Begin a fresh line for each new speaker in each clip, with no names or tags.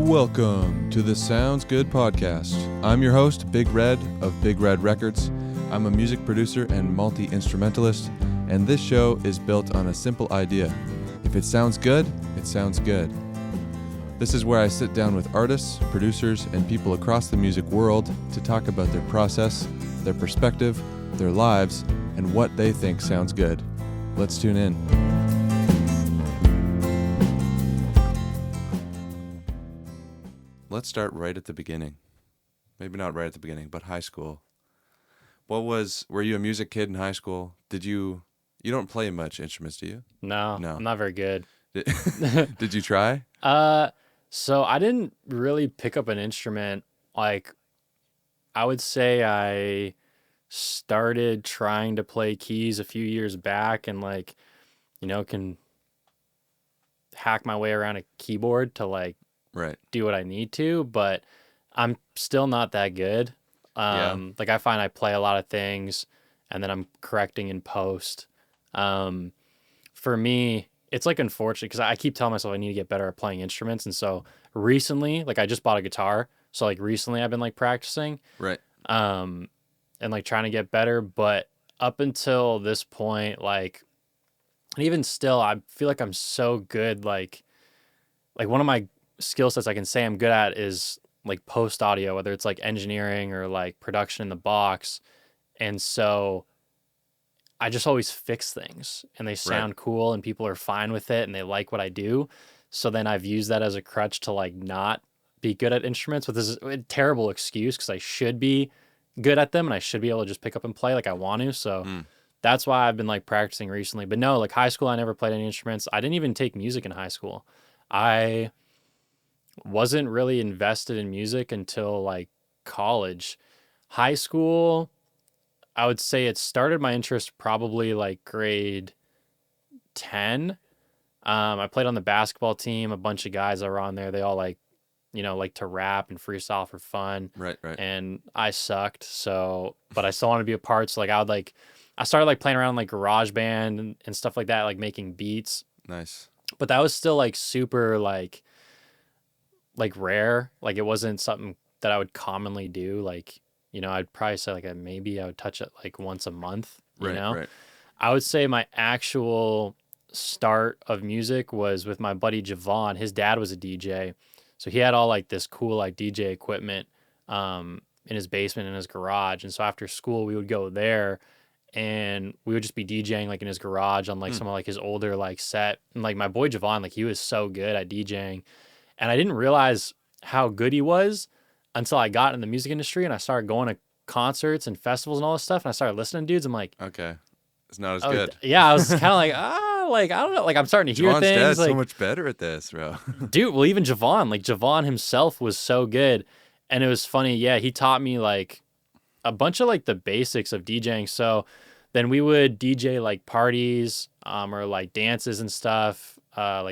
Welcome to the Sounds Good podcast. I'm your host, Big Red of Big Red Records. I'm a music producer and multi-instrumentalist, and this show is built on a simple idea. If it sounds good, it sounds good. This is where I sit down with artists, producers, and people across the music world to talk about their process, their perspective, their lives, and what they think sounds good. Let's tune in. Let's start right at the beginning. Maybe not right at the beginning, but high school. Were you a music kid in high school? You don't play much instruments, do you?
No, I'm not very good.
Did you try?
So I didn't really pick up an instrument. Like, I would say I started trying to play keys a few years back and can hack my way around a keyboard to
Right.
do what I need to, but I'm still not that good. Like I find I play a lot of things and then I'm correcting in post. For me, it's unfortunate because I keep telling myself I need to get better at playing instruments. And so recently, I just bought a guitar. So recently I've been practicing.
Right.
And trying to get better. But up until this point, and even still, I feel like I'm so good. Like one of my skill sets I can say I'm good at is post audio, whether it's engineering or production in the box. And so I just always fix things and they sound cool and people are fine with it and they like what I do. So then I've used that as a crutch to not be good at instruments, which is a terrible excuse because I should be good at them and I should be able to just pick up and play like I want to. So that's why I've been practicing recently. But no, high school, I never played any instruments. I didn't even take music in high school. I wasn't really invested in music until college. High school, I would say it started my interest probably grade 10. I played on the basketball team. A bunch of guys that were on there, they all like to rap and freestyle for fun.
Right.
And I sucked. So, but I still want to be a part. So I started playing around GarageBand and stuff like that, making beats.
Nice.
But that was still super rare. It wasn't something that I would commonly do. I'd probably say maybe I would touch it once a month, you know?
Right.
I would say my actual start of music was with my buddy Javon. His dad was a DJ. So he had all this cool DJ equipment in his basement in his garage. And so after school we would go there and we would just be DJing in his garage on some of his older set. And my boy Javon, he was so good at DJing. And I didn't realize how good he was until I got in the music industry and I started going to concerts and festivals and all this stuff. And I started listening to dudes. I'm like,
okay, it's not as good.
Yeah, I was kind of I don't know. I'm starting to hear
Javon's
things.
Dad's so much better at this, bro.
Dude, well, even Javon, Javon himself was so good. And it was funny. Yeah, he taught me a bunch of the basics of DJing. So then we would DJ parties or dances and stuff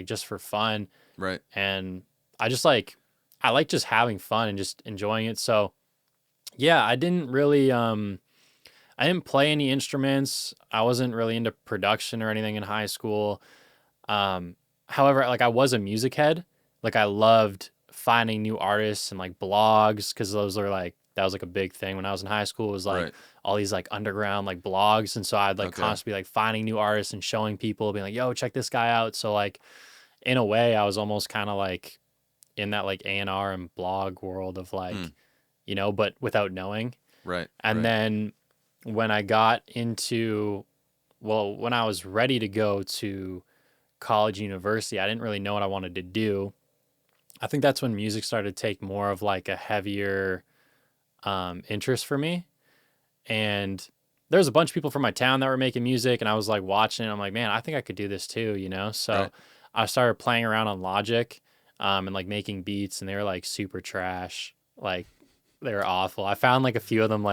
just for fun.
Right.
And I just I like just having fun and just enjoying it. So yeah, I didn't really I didn't play any instruments. I wasn't really into production or anything in high school. However, I was a music head. I loved finding new artists and blogs because those are that was a big thing when I was in high school. It was all these underground blogs, and so I'd constantly be finding new artists and showing people, being yo, check this guy out. So in a way, I was almost kind of in that A&R and blog world of but without knowing.
Right.
And then when I got into, when I was ready to go to college, university, I didn't really know what I wanted to do. I think that's when music started to take more of a heavier interest for me. And there's a bunch of people from my town that were making music and I was watching it. I'm like, man, I think I could do this too, So
Right.
I started playing around on Logic and making beats and they were super trash. They were awful. I found a few of them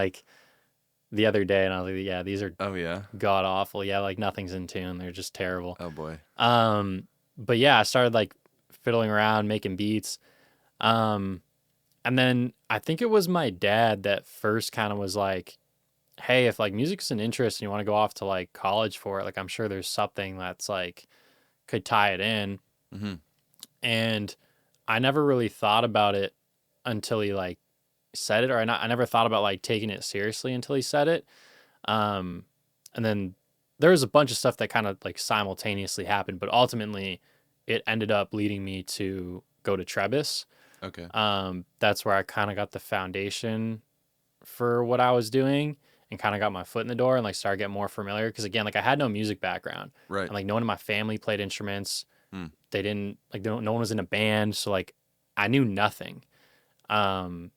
the other day and I was yeah, these are god awful. Yeah, nothing's in tune. They're just terrible.
Oh boy.
But yeah, I started fiddling around, making beats. And then I think it was my dad that first kind of was hey, if music's an interest and you want to go off to college for it, I'm sure there's something that's could tie it in.
Mm-hmm.
And I never really thought about it until he like said it, or I never thought about like taking it seriously until he said it. Um, and then there was a bunch of stuff that kind of like simultaneously happened, but ultimately it ended up leading me to go to Trebas.
Okay.
That's where I kind of got the foundation for what I was doing and kind of got my foot in the door and like started getting more familiar. Cause again, like I had no music background,
Right.
and like no one in my family played instruments.
Hmm.
They didn't like, no one was in a band. So like I knew nothing. And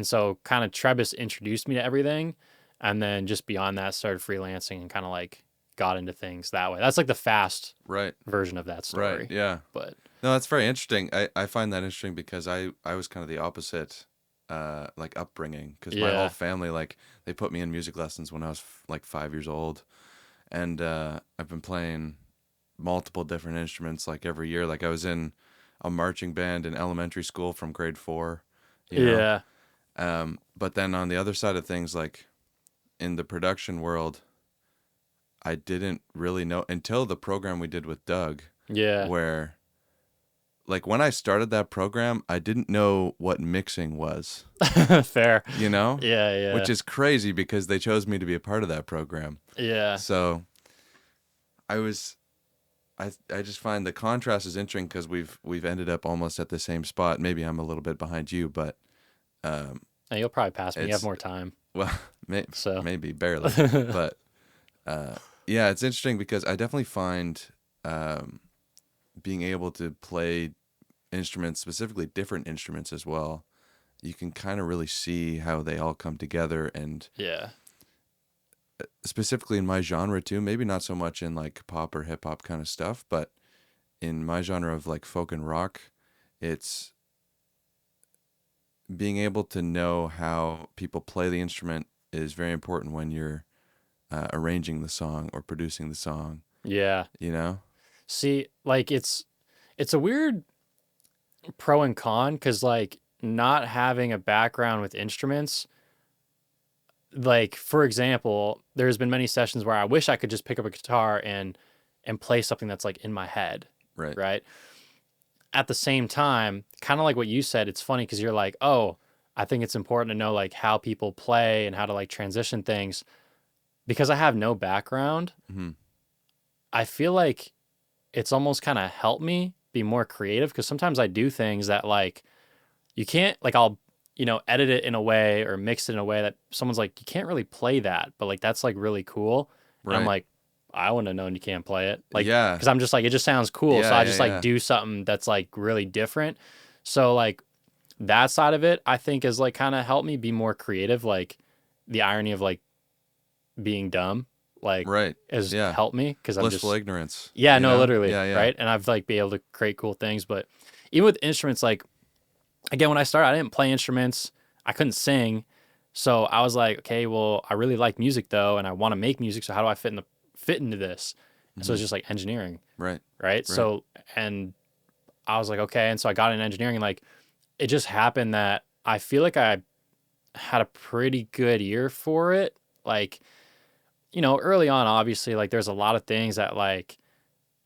so kind of Trebas introduced me to everything. And then just beyond that, started freelancing and kind of like got into things that way. That's like the fast
Right.
version of that story.
Right. Yeah.
But
No, that's very interesting. I find that interesting because I was kind of the opposite, like upbringing. Because my whole
yeah,
family, like, they put me in music lessons when I was like 5 years old, and I've been playing multiple different instruments like every year. Like I was in a marching band in elementary school from grade 4, you know.
yeah,
But then on the other side of things, like in the production world, I didn't really know until the program we did with Doug,
yeah.
where like when I started that program, I didn't know what mixing was,
Fair.
you know,
Yeah, yeah,
which is crazy because they chose me to be a part of that program.
yeah.
So I was, I just find the contrast is interesting because we've ended up almost at the same spot. Maybe I'm a little bit behind you, but um,
And you'll probably pass me. You have
it's
more time.
well,
So,
maybe barely, but yeah, it's interesting because I definitely find being able to play instruments, specifically different instruments as well, you can kind of really see how they all come together. And
yeah,
specifically in my genre too, maybe not so much in like pop or hip hop kind of stuff, but in my genre of like folk and rock, it's being able to know how people play the instrument is very important when you're arranging the song or producing the song,
yeah.
you know?
See, like it's a weird pro and con because like not having a background with instruments, like for example, there's been many sessions where I wish I could just pick up a guitar and play something that's like in my head,
Right.
right? At the same time, kind of like what you said, it's funny because you're like, oh, I think it's important to know like how people play and how to like transition things. Because I have no background,
Hmm.
I feel like it's almost kind of helped me be more creative because sometimes I do things that like you can't like I'll edit it in a way or mix it in a way that someone's like you can't really play that, but like that's like really cool. And I'm
Right.
like I wouldn't have known you can't play it. Like
Yeah.
because I'm just like it just sounds cool. So
Yeah.
I
Yeah.
just like
Yeah.
do something that's like really different. So like that side of it I think is like kind of helped me be more creative. Like the irony of like being dumb like
Right.
has
Yeah.
helped me because I'm
Blissful
just
ignorance,
yeah,
you
no,
know?
literally,
Yeah. Yeah.
right? And I've like be able to create cool things. But even with instruments, like again, when I started, I didn't play instruments. I couldn't sing. So I was like, okay, well, I really like music though, and I want to make music. So how do I fit into this? And so
Hmm.
it's just like engineering,
Right.
right?
Right.
So and I was like, okay, and so I got in engineering, and like it just happened that I feel like I had a pretty good ear for it. Like, early on, obviously, like there's a lot of things that like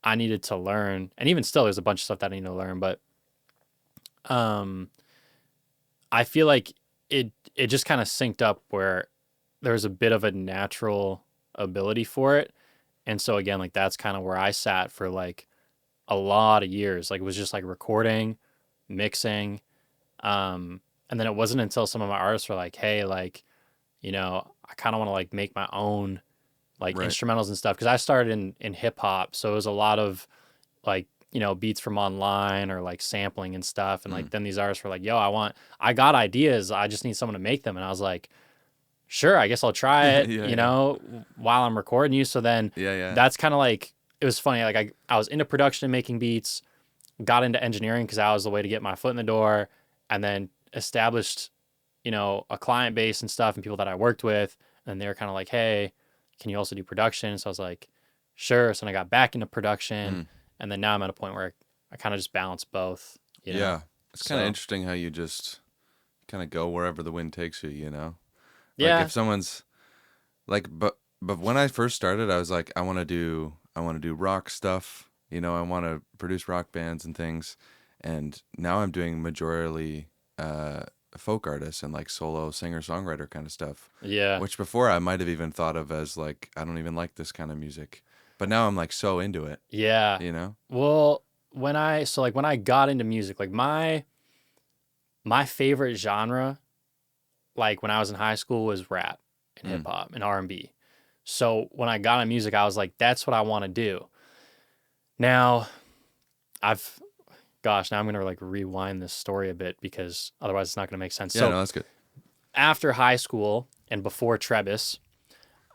I needed to learn, and even still, there's a bunch of stuff that I need to learn. But um, I feel like it just kind of synced up where there was a bit of a natural ability for it, and so again, like that's kind of where I sat for like a lot of years. Like it was just like recording, mixing, and then it wasn't until some of my artists were like, "Hey, like, I kind of want to like make my own like
Right.
instrumentals and stuff," because I started in hip hop, so it was a lot of like beats from online or like sampling and stuff, and like
Mm.
then these artists were like, yo, I got ideas, I just need someone to make them. And I was like, sure, I guess I'll try
Yeah.
it,
Yeah.
while I'm recording you. So then
Yeah. Yeah.
that's kind of like it was funny, like I was into production and making beats, got into engineering because that was the way to get my foot in the door, and then established a client base and stuff and people that I worked with, and they were kind of like, hey, can you also do production? So I was like, sure. So then I got back into production,
Mm.
and then now I'm at a point where I kind of just balance both,
Yeah. It's kind of
So
interesting how you just kind of go wherever the wind takes you, you know? Like
yeah,
if someone's like, but when I first started, I was like, I want to do rock stuff, you know, I want to produce rock bands and things. And now I'm doing majorly folk artists and like solo singer-songwriter kind of stuff.
Yeah.
Which before I might have even thought of as like, I don't even like this kind of music. But now I'm like so into it,
Yeah.
you know?
Well, when I got into music, like my favorite genre, like when I was in high school, was rap and hip hop and R&B. So when I got into music, I was like, that's what I want to do. Now, now I'm gonna like rewind this story a bit because otherwise it's not gonna make sense.
Yeah,
So
no, that's good.
after high school and before Trebas,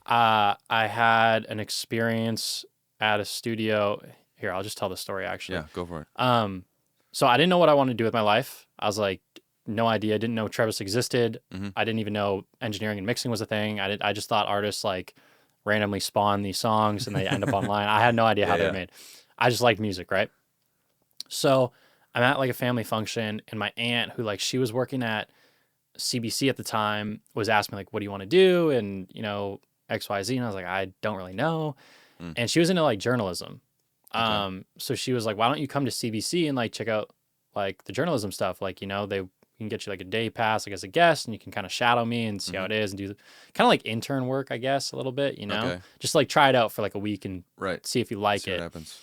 I had an experience at a studio. Here, I'll just tell the story actually.
Yeah, go for it.
So I didn't know what I wanted to do with my life. I was like, no idea. I didn't know Trebas existed.
Mm-hmm.
I didn't even know engineering and mixing was a thing. I just thought artists like randomly spawn these songs and they end up online. I had no idea how they were made. I just liked music, right? So I'm at like a family function and my aunt, who like she was working at CBC at the time, was asking me like, what do you want to do? And, you know, XYZ. And I was like, I don't really know. And she was into like journalism. So she was like, why don't you come to CBC and like check out like the journalism stuff? Like, you know, they can get you like a day pass, like as a guest, and you can kind of shadow me and see how it is and do kind of like intern work, I guess, a little bit, you know, just like try it out for like a week and see if you like
see
it.
What happens.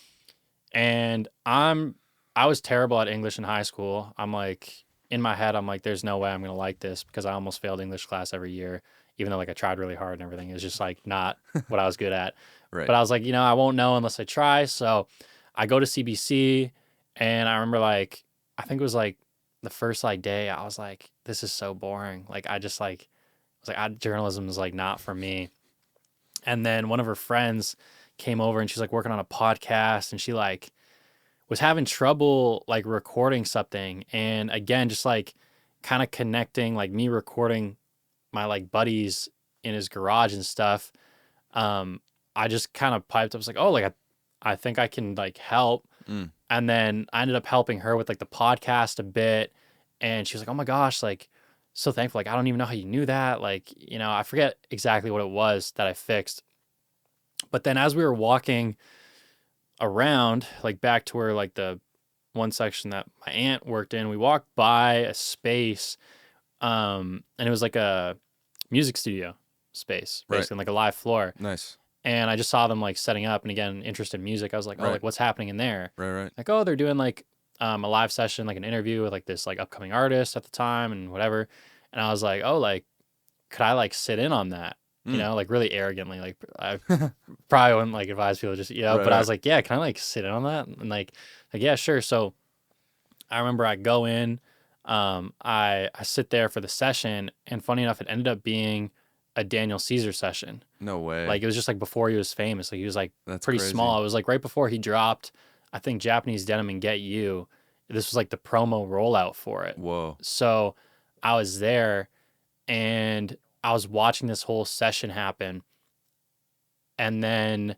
And I was terrible at English in high school. I'm like, in my head, I'm like, there's no way I'm going to like this because I almost failed English class every year, even though like I tried really hard and everything. It was just like not what I was good at.
Right.
But I was like, you know, I won't know unless I try. So I go to CBC and I remember like, I think it was like the first like day, I was like, this is so boring. Like, I was like, journalism is like not for me. And then one of her friends came over and she's like working on a podcast and she like was having trouble like recording something. And again, just like kind of connecting, like me recording my like buddies in his garage and stuff. I just kind of piped up, was like, oh, like I think I can like help. And then I ended up helping her with like the podcast a bit. And she was like, oh my gosh, like so thankful. Like, I don't even know how you knew that. Like, you know, I forget exactly what it was that I fixed. But then as we were walking around, like back to where like the one section that my aunt worked in, we walked by a space, and it was like a music studio space, basically, like a live floor.
Nice.
And I just saw them like setting up, and again, interested in music. I was like, oh, like what's happening in there?
Right.
Like, oh, they're doing like a live session, like an interview with like this like upcoming artist at the time and whatever. And I was like, oh, like, could I like sit in on that? You know, like really arrogantly, like I probably wouldn't like advise people just, you know, but I was like, yeah, can I like sit in on that? And like, yeah, sure. So I remember I go in, I sit there for the session, and funny enough, it ended up being a Daniel Caesar session.
No way.
Like it was just like before he was famous. Like he was like
That's
pretty
crazy.
small. It was like right before he dropped, I think, Japanese Denim and Get You. This was like the promo rollout for it.
Whoa.
So I was there and I was watching this whole session happen. And then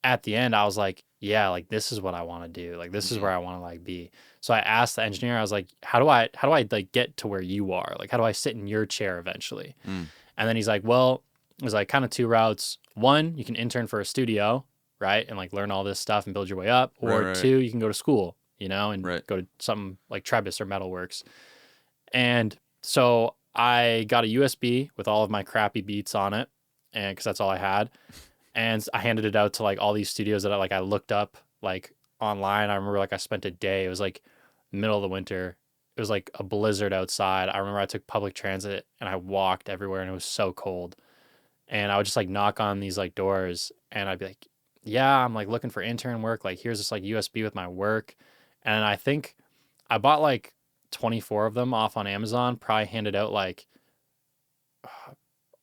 at the end, I was like, yeah, like this is what I want to do. Like this is where I want to like be. So I asked the engineer, I was like, how do I like get to where you are? Like, how do I sit in your chair eventually? And then he's like, well, it was like kind of two routes. One, you can intern for a studio, right? And like learn all this stuff and build your way up. Or two, you can go to school, you know, and go to something like Trebas or Metalworks. And so I got a USB with all of my crappy beats on it, and because that's all I had. And I handed it out to like all these studios that I looked up like online. I remember like I spent a day. It was like middle of the winter. It was like a blizzard outside. I remember I took public transit and I walked everywhere and it was so cold. And I would just like knock on these like doors and I'd be like, yeah, I'm like looking for intern work. Like here's this like USB with my work. And I think I bought like 24 of them off on Amazon, probably handed out like,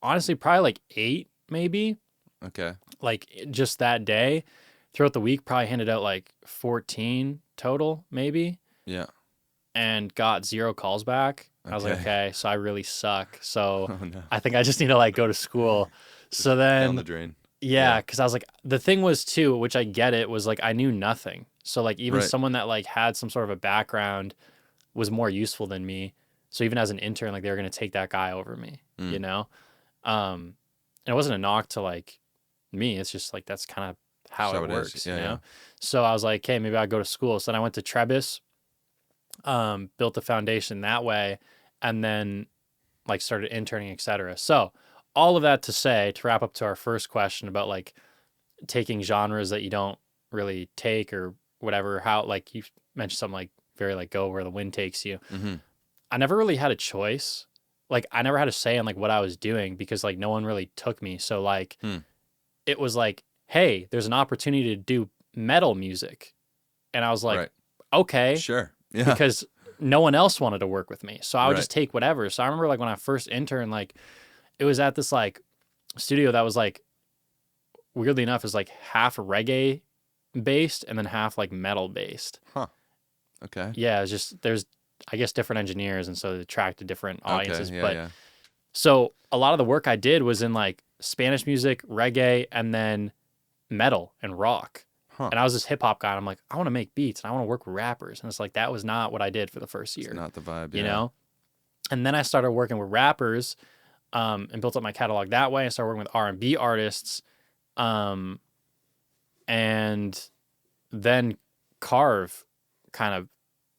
honestly, probably like 8 maybe.
Okay.
Like just that day. Throughout the week, probably handed out like 14 total maybe.
Yeah.
And got 0 calls back. I was like, okay, so I really suck. So
no.
I think I just need to like go to school. So then
down the drain.
Yeah, because I was like, the thing was too, which I get it, was like I knew nothing. So like even someone that like had some sort of a background was more useful than me. So even as an intern, like they were gonna take that guy over me, you know? And it wasn't a knock to like me. It's just like that's kind of how it works, you know? So I was like, okay, maybe I'll go to school. So then I went to Trebas. built a foundation that way, and then like started interning, etc. So all of that to say, to wrap up to our first question about like taking genres that you don't really take or whatever, how like you mentioned something like very like go where the wind takes you.
Mm-hmm.
I never really had a choice. Like I never had a say in like what I was doing because like no one really took me. So like it was like, hey, there's an opportunity to do metal music. And I was like,
Right.
okay,
Sure. Yeah.
because no one else wanted to work with me. So I would
Right.
just take whatever. So I remember like when I first interned, like it was at this like studio that was like weirdly enough is like half reggae based and then half like metal based.
Huh. Okay.
Yeah, it's just there's I guess different engineers and so they attracted different audiences.
Okay. Yeah.
But
Yeah.
so a lot of the work I did was in like Spanish music, reggae, and then metal and rock.
Huh.
And I was this hip hop guy. And I'm like, I want to make beats and I want to work with rappers. And it's like that was not what I did for the first year.
It's not the vibe.
You
Yeah.
know? And then I started working with rappers, and built up my catalog that way. I started working with R&B artists, and then CARV kind of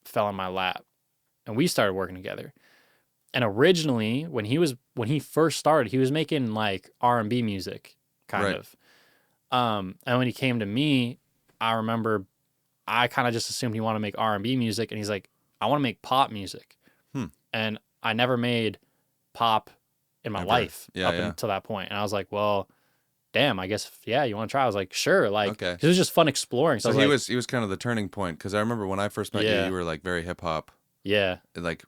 fell in my lap, and we started working together. And originally, when he first started, he was making like R&B music, kind
Right.
of. And when he came to me, I remember I kind of just assumed he wanted to make R&B music, and he's like, I want to make pop music. And I never made pop in my
Ever.
life
Yeah,
up
yeah.
until that point. And I was like, well, damn, I guess, yeah, you want to try? I was like, sure. Like,
Okay.
'cause it was just fun exploring. So,
So
I
he
was like,
was kind of the turning point, because I remember when I first met you,
Yeah.
you were like very hip hop,
yeah.
like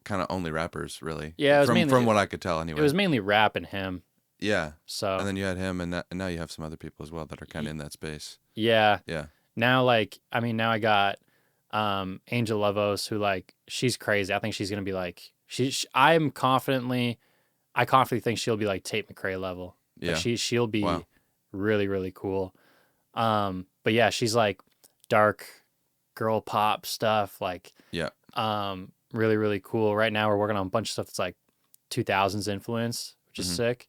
kind of only rappers really.
Yeah, it was
from
mainly-
what I could tell anyway.
It was mainly rap and him.
Yeah.
So,
And then you had him, and now you have some other people as well that are kind of in that space.
yeah.
Yeah.
Now, like, I mean, now I got Angel Levos, who, like, she's crazy. I think she's going to be like, I confidently think she'll be like Tate McRae level.
Yeah.
Like she'll be
Wow.
really, really cool. But yeah, she's like dark girl pop stuff, like,
Yeah.
really, really cool. Right now we're working on a bunch of stuff that's like 2000s influence, which is sick.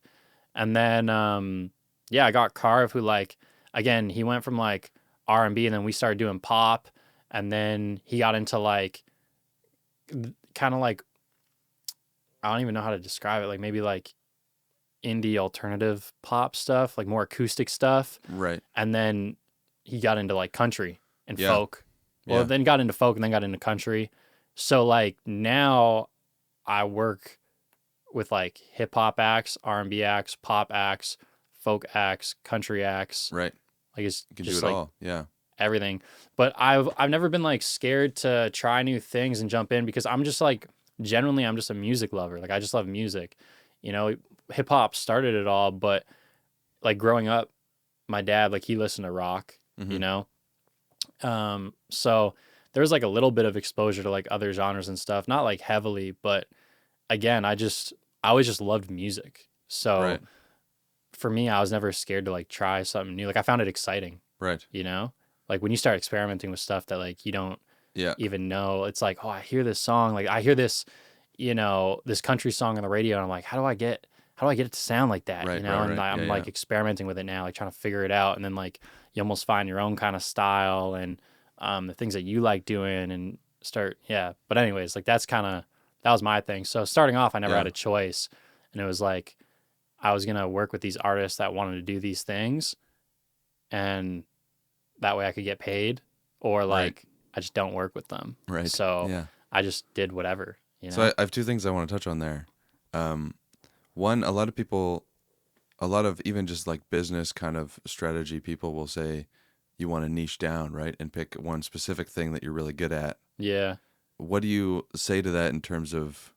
And then, yeah, I got CARV, who like, again, he went from like R&B and then we started doing pop. And then he got into like, kind of like, I don't even know how to describe it. Like maybe like indie alternative pop stuff, like more acoustic stuff.
Right.
And then he got into like country and
Yeah.
folk. Well,
Yeah.
then got into folk and then got into country. So like now I work with like hip hop acts, R&B acts, pop acts, folk acts, country acts.
Right.
Like it's
You can
just
do it
like
all. Yeah.
everything. But I've never been like scared to try new things and jump in because I'm just like generally I'm just a music lover. Like I just love music. You know, hip hop started it all, but like growing up, my dad, like he listened to rock, you know? So there was like a little bit of exposure to like other genres and stuff, not like heavily, but again, I always just loved music. So
Right.
for me, I was never scared to like try something new. Like I found it exciting,
Right.
you know? Like when you start experimenting with stuff that like you don't
Yeah.
even know, it's like, oh, I hear this song, like I hear this, you know, this country song on the radio, and I'm like, how do I get it to sound like that?
Right,
You know,
right,
and
right.
I'm
Yeah,
like
yeah.
experimenting with it now, like trying to figure it out, and then like you almost find your own kind of style and the things that you like doing and start, yeah. But anyways, like that was my thing. So starting off, I never
Yeah.
had a choice, and it was like I was gonna work with these artists that wanted to do these things, and that way I could get paid, or like I just don't work with them.
Right.
So
Yeah.
I just did whatever. You know?
So I have two things I want to touch on there. One, a lot of people, a lot of even just like business kind of strategy people will say you want to niche down, right? And pick one specific thing that you're really good at.
Yeah.
What do you say to that in terms of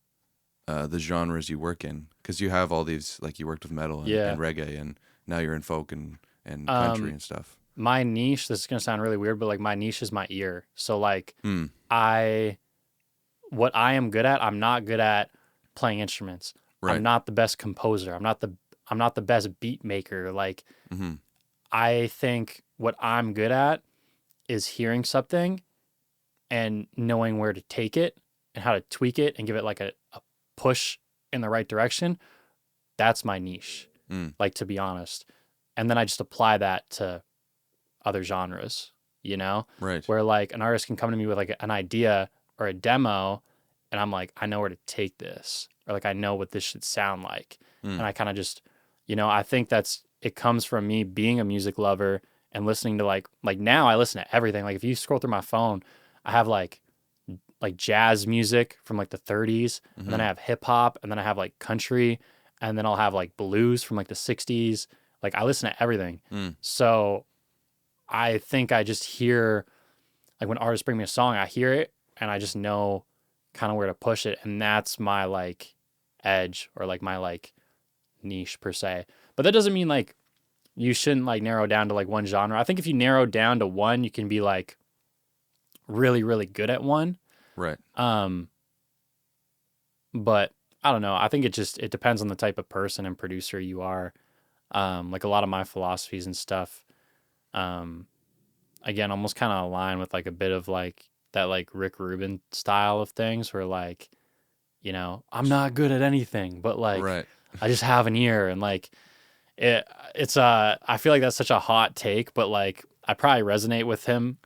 the genres you work in? Because you have all these, like you worked with metal and reggae, and now you're in folk and country and stuff.
My niche, this is going to sound really weird, but like my niche is my ear. So like what I am good at, I'm not good at playing instruments.
Right.
I'm not the best composer. I'm not the best beat maker. Like I think what I'm good at is hearing something and knowing where to take it and how to tweak it and give it like a push in the right direction. That's my niche. Like, to be honest. And then I just apply that to other genres, you know?
Right.
Where like an artist can come to me with like an idea, or a demo, and I'm like, I know where to take this, or like I know what this should sound like. And I kind of just, I think it comes from me being a music lover and listening to like now I listen to everything. Like if you scroll through my phone, I have like jazz music from like the 30s, and then I have hip hop, and then I have like country, and then I'll have like blues from like the 60s. Like I listen to everything. So I think I just hear, like when artists bring me a song, I hear it and I just know kind of where to push it. And that's my like edge, or like my like niche per se. But that doesn't mean like you shouldn't like narrow down to like one genre. I think if you narrow down to one, you can be like really, really good at one.
Right.
But I don't know. I think it depends on the type of person and producer you are. Like a lot of my philosophies and stuff, again, almost kind of align with like a bit of like that like Rick Rubin style of things, where like, I'm not good at anything, but like
Right.
I just have an ear, and like it's I feel like that's such a hot take, but like I probably resonate with him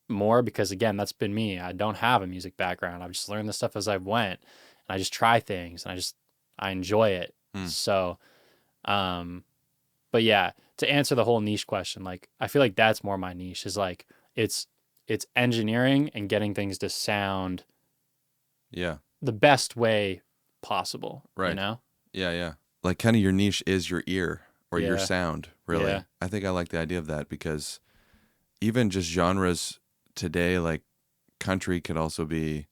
more because again, that's been me. I don't have a music background. I've just learned this stuff as I went, and I just try things, and I enjoy it. So, but yeah, to answer the whole niche question, like I feel like that's more my niche, is like it's engineering and getting things to sound the best way possible.
Right.
Yeah.
Yeah. Like kind of your niche is your ear or your
Yeah.
sound, really.
Yeah.
I think I like the idea of that, because even just genres today, like country could also be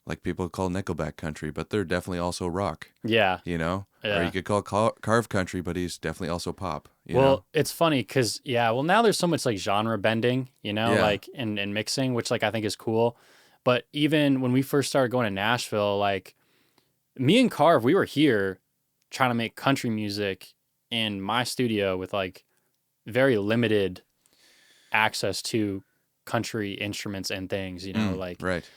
like people call Nickelback country, but they're definitely also rock.
Yeah.
Or
Yeah.
you could call CARV country, but he's definitely also pop.
Well, it's funny because now there's so much like genre bending,
Yeah.
like and mixing, which like I think is cool. But even when we first started going to Nashville, like me and Carv, we were here trying to make country music in my studio with like very limited access to country instruments and things, like
right.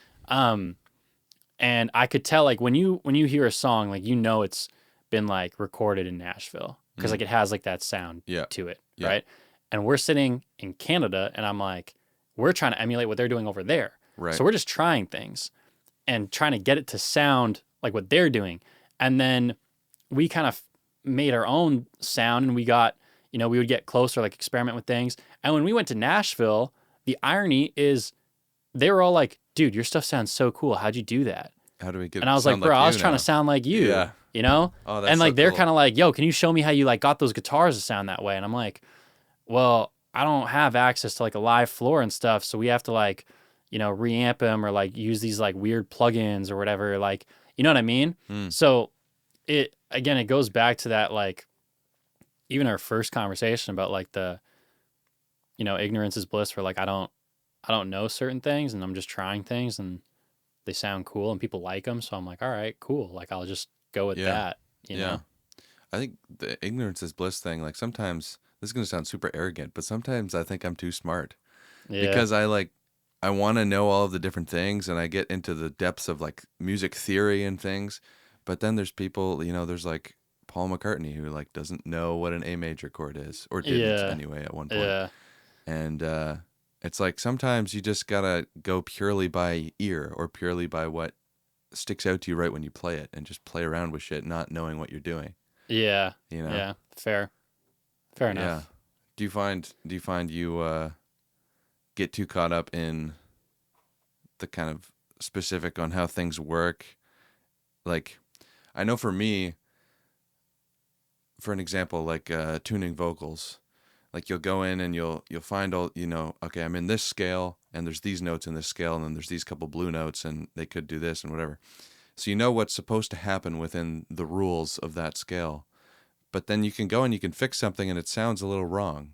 and I could tell like when you hear a song, like it's been like recorded in Nashville, because like it has like that sound to it, right? And we're sitting in Canada, and I'm like, we're trying to emulate what they're doing over there.
Right.
So we're just trying things and trying to get it to sound like what they're doing. And then we kind of made our own sound, and we got, we would get closer, like experiment with things. And when we went to Nashville, the irony is they were all like, dude, your stuff sounds so cool. How'd you do that?
How do we get?
And I was like, bro, I was trying to sound like you,
Yeah.
Oh,
that's
and like,
so
they're
cool.
kind of like, yo, can you show me how you like got those guitars to sound that way? And I'm like, well, I don't have access to like a live floor and stuff. So we have to like, reamp them, or like use these like weird plugins or whatever. Like, you know what I mean? So it goes back to that, like even our first conversation about like the, ignorance is bliss, where like I don't know certain things, and I'm just trying things, and they sound cool and people like them. So I'm like, all right, cool. Like I'll just go with that, you know?
I think the ignorance is bliss thing, like sometimes, this is going to sound super arrogant, but sometimes I think I'm too smart.
Yeah.
Because I want to know all of the different things, and I get into the depths of like music theory and things. But then there's people, there's like Paul McCartney, who like doesn't know what an A major chord is, or didn't anyway at one point.
Yeah.
And it's like sometimes you just gotta go purely by ear, or purely by what sticks out to you right when you play it, and just play around with shit, not knowing what you're doing.
Yeah. Yeah. Fair enough.
Yeah. Do you find you get too caught up in the kind of specific on how things work? Like, I know for me, for an example, like tuning vocals, like you'll go in and you'll find all, okay, I'm in this scale, and there's these notes in this scale, and then there's these couple blue notes, and they could do this and whatever. So you know what's supposed to happen within the rules of that scale. But then you can go and you can fix something, and it sounds a little wrong.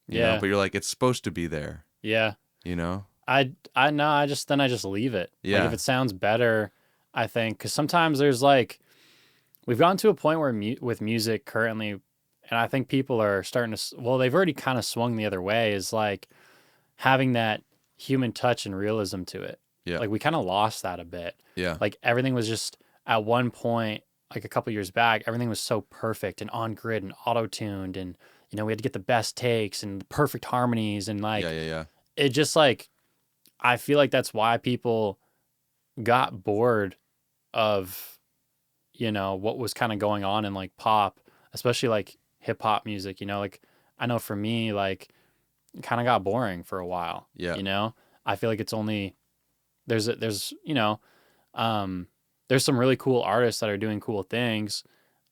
You know? But you're like, it's supposed to be there.
Yeah. I know. I just leave it.
Yeah.
Like if it sounds better, I think, because sometimes there's like, we've gotten to a point where with music currently, and I think people are starting to, well, they've already kind of swung the other way, is like having that human touch and realism to it.
Yeah.
Like we kind of lost that a bit.
Yeah.
Like everything was just, at one point, like a couple years back, everything was so perfect and on grid and auto-tuned, and we had to get the best takes and the perfect harmonies, and like
Yeah.
it just like, I feel like that's why people got bored of, what was kind of going on in like pop, especially like hip hop music, like I know for me, like it kind of got boring for a while.
Yeah.
I feel like it's only there's there's some really cool artists that are doing cool things.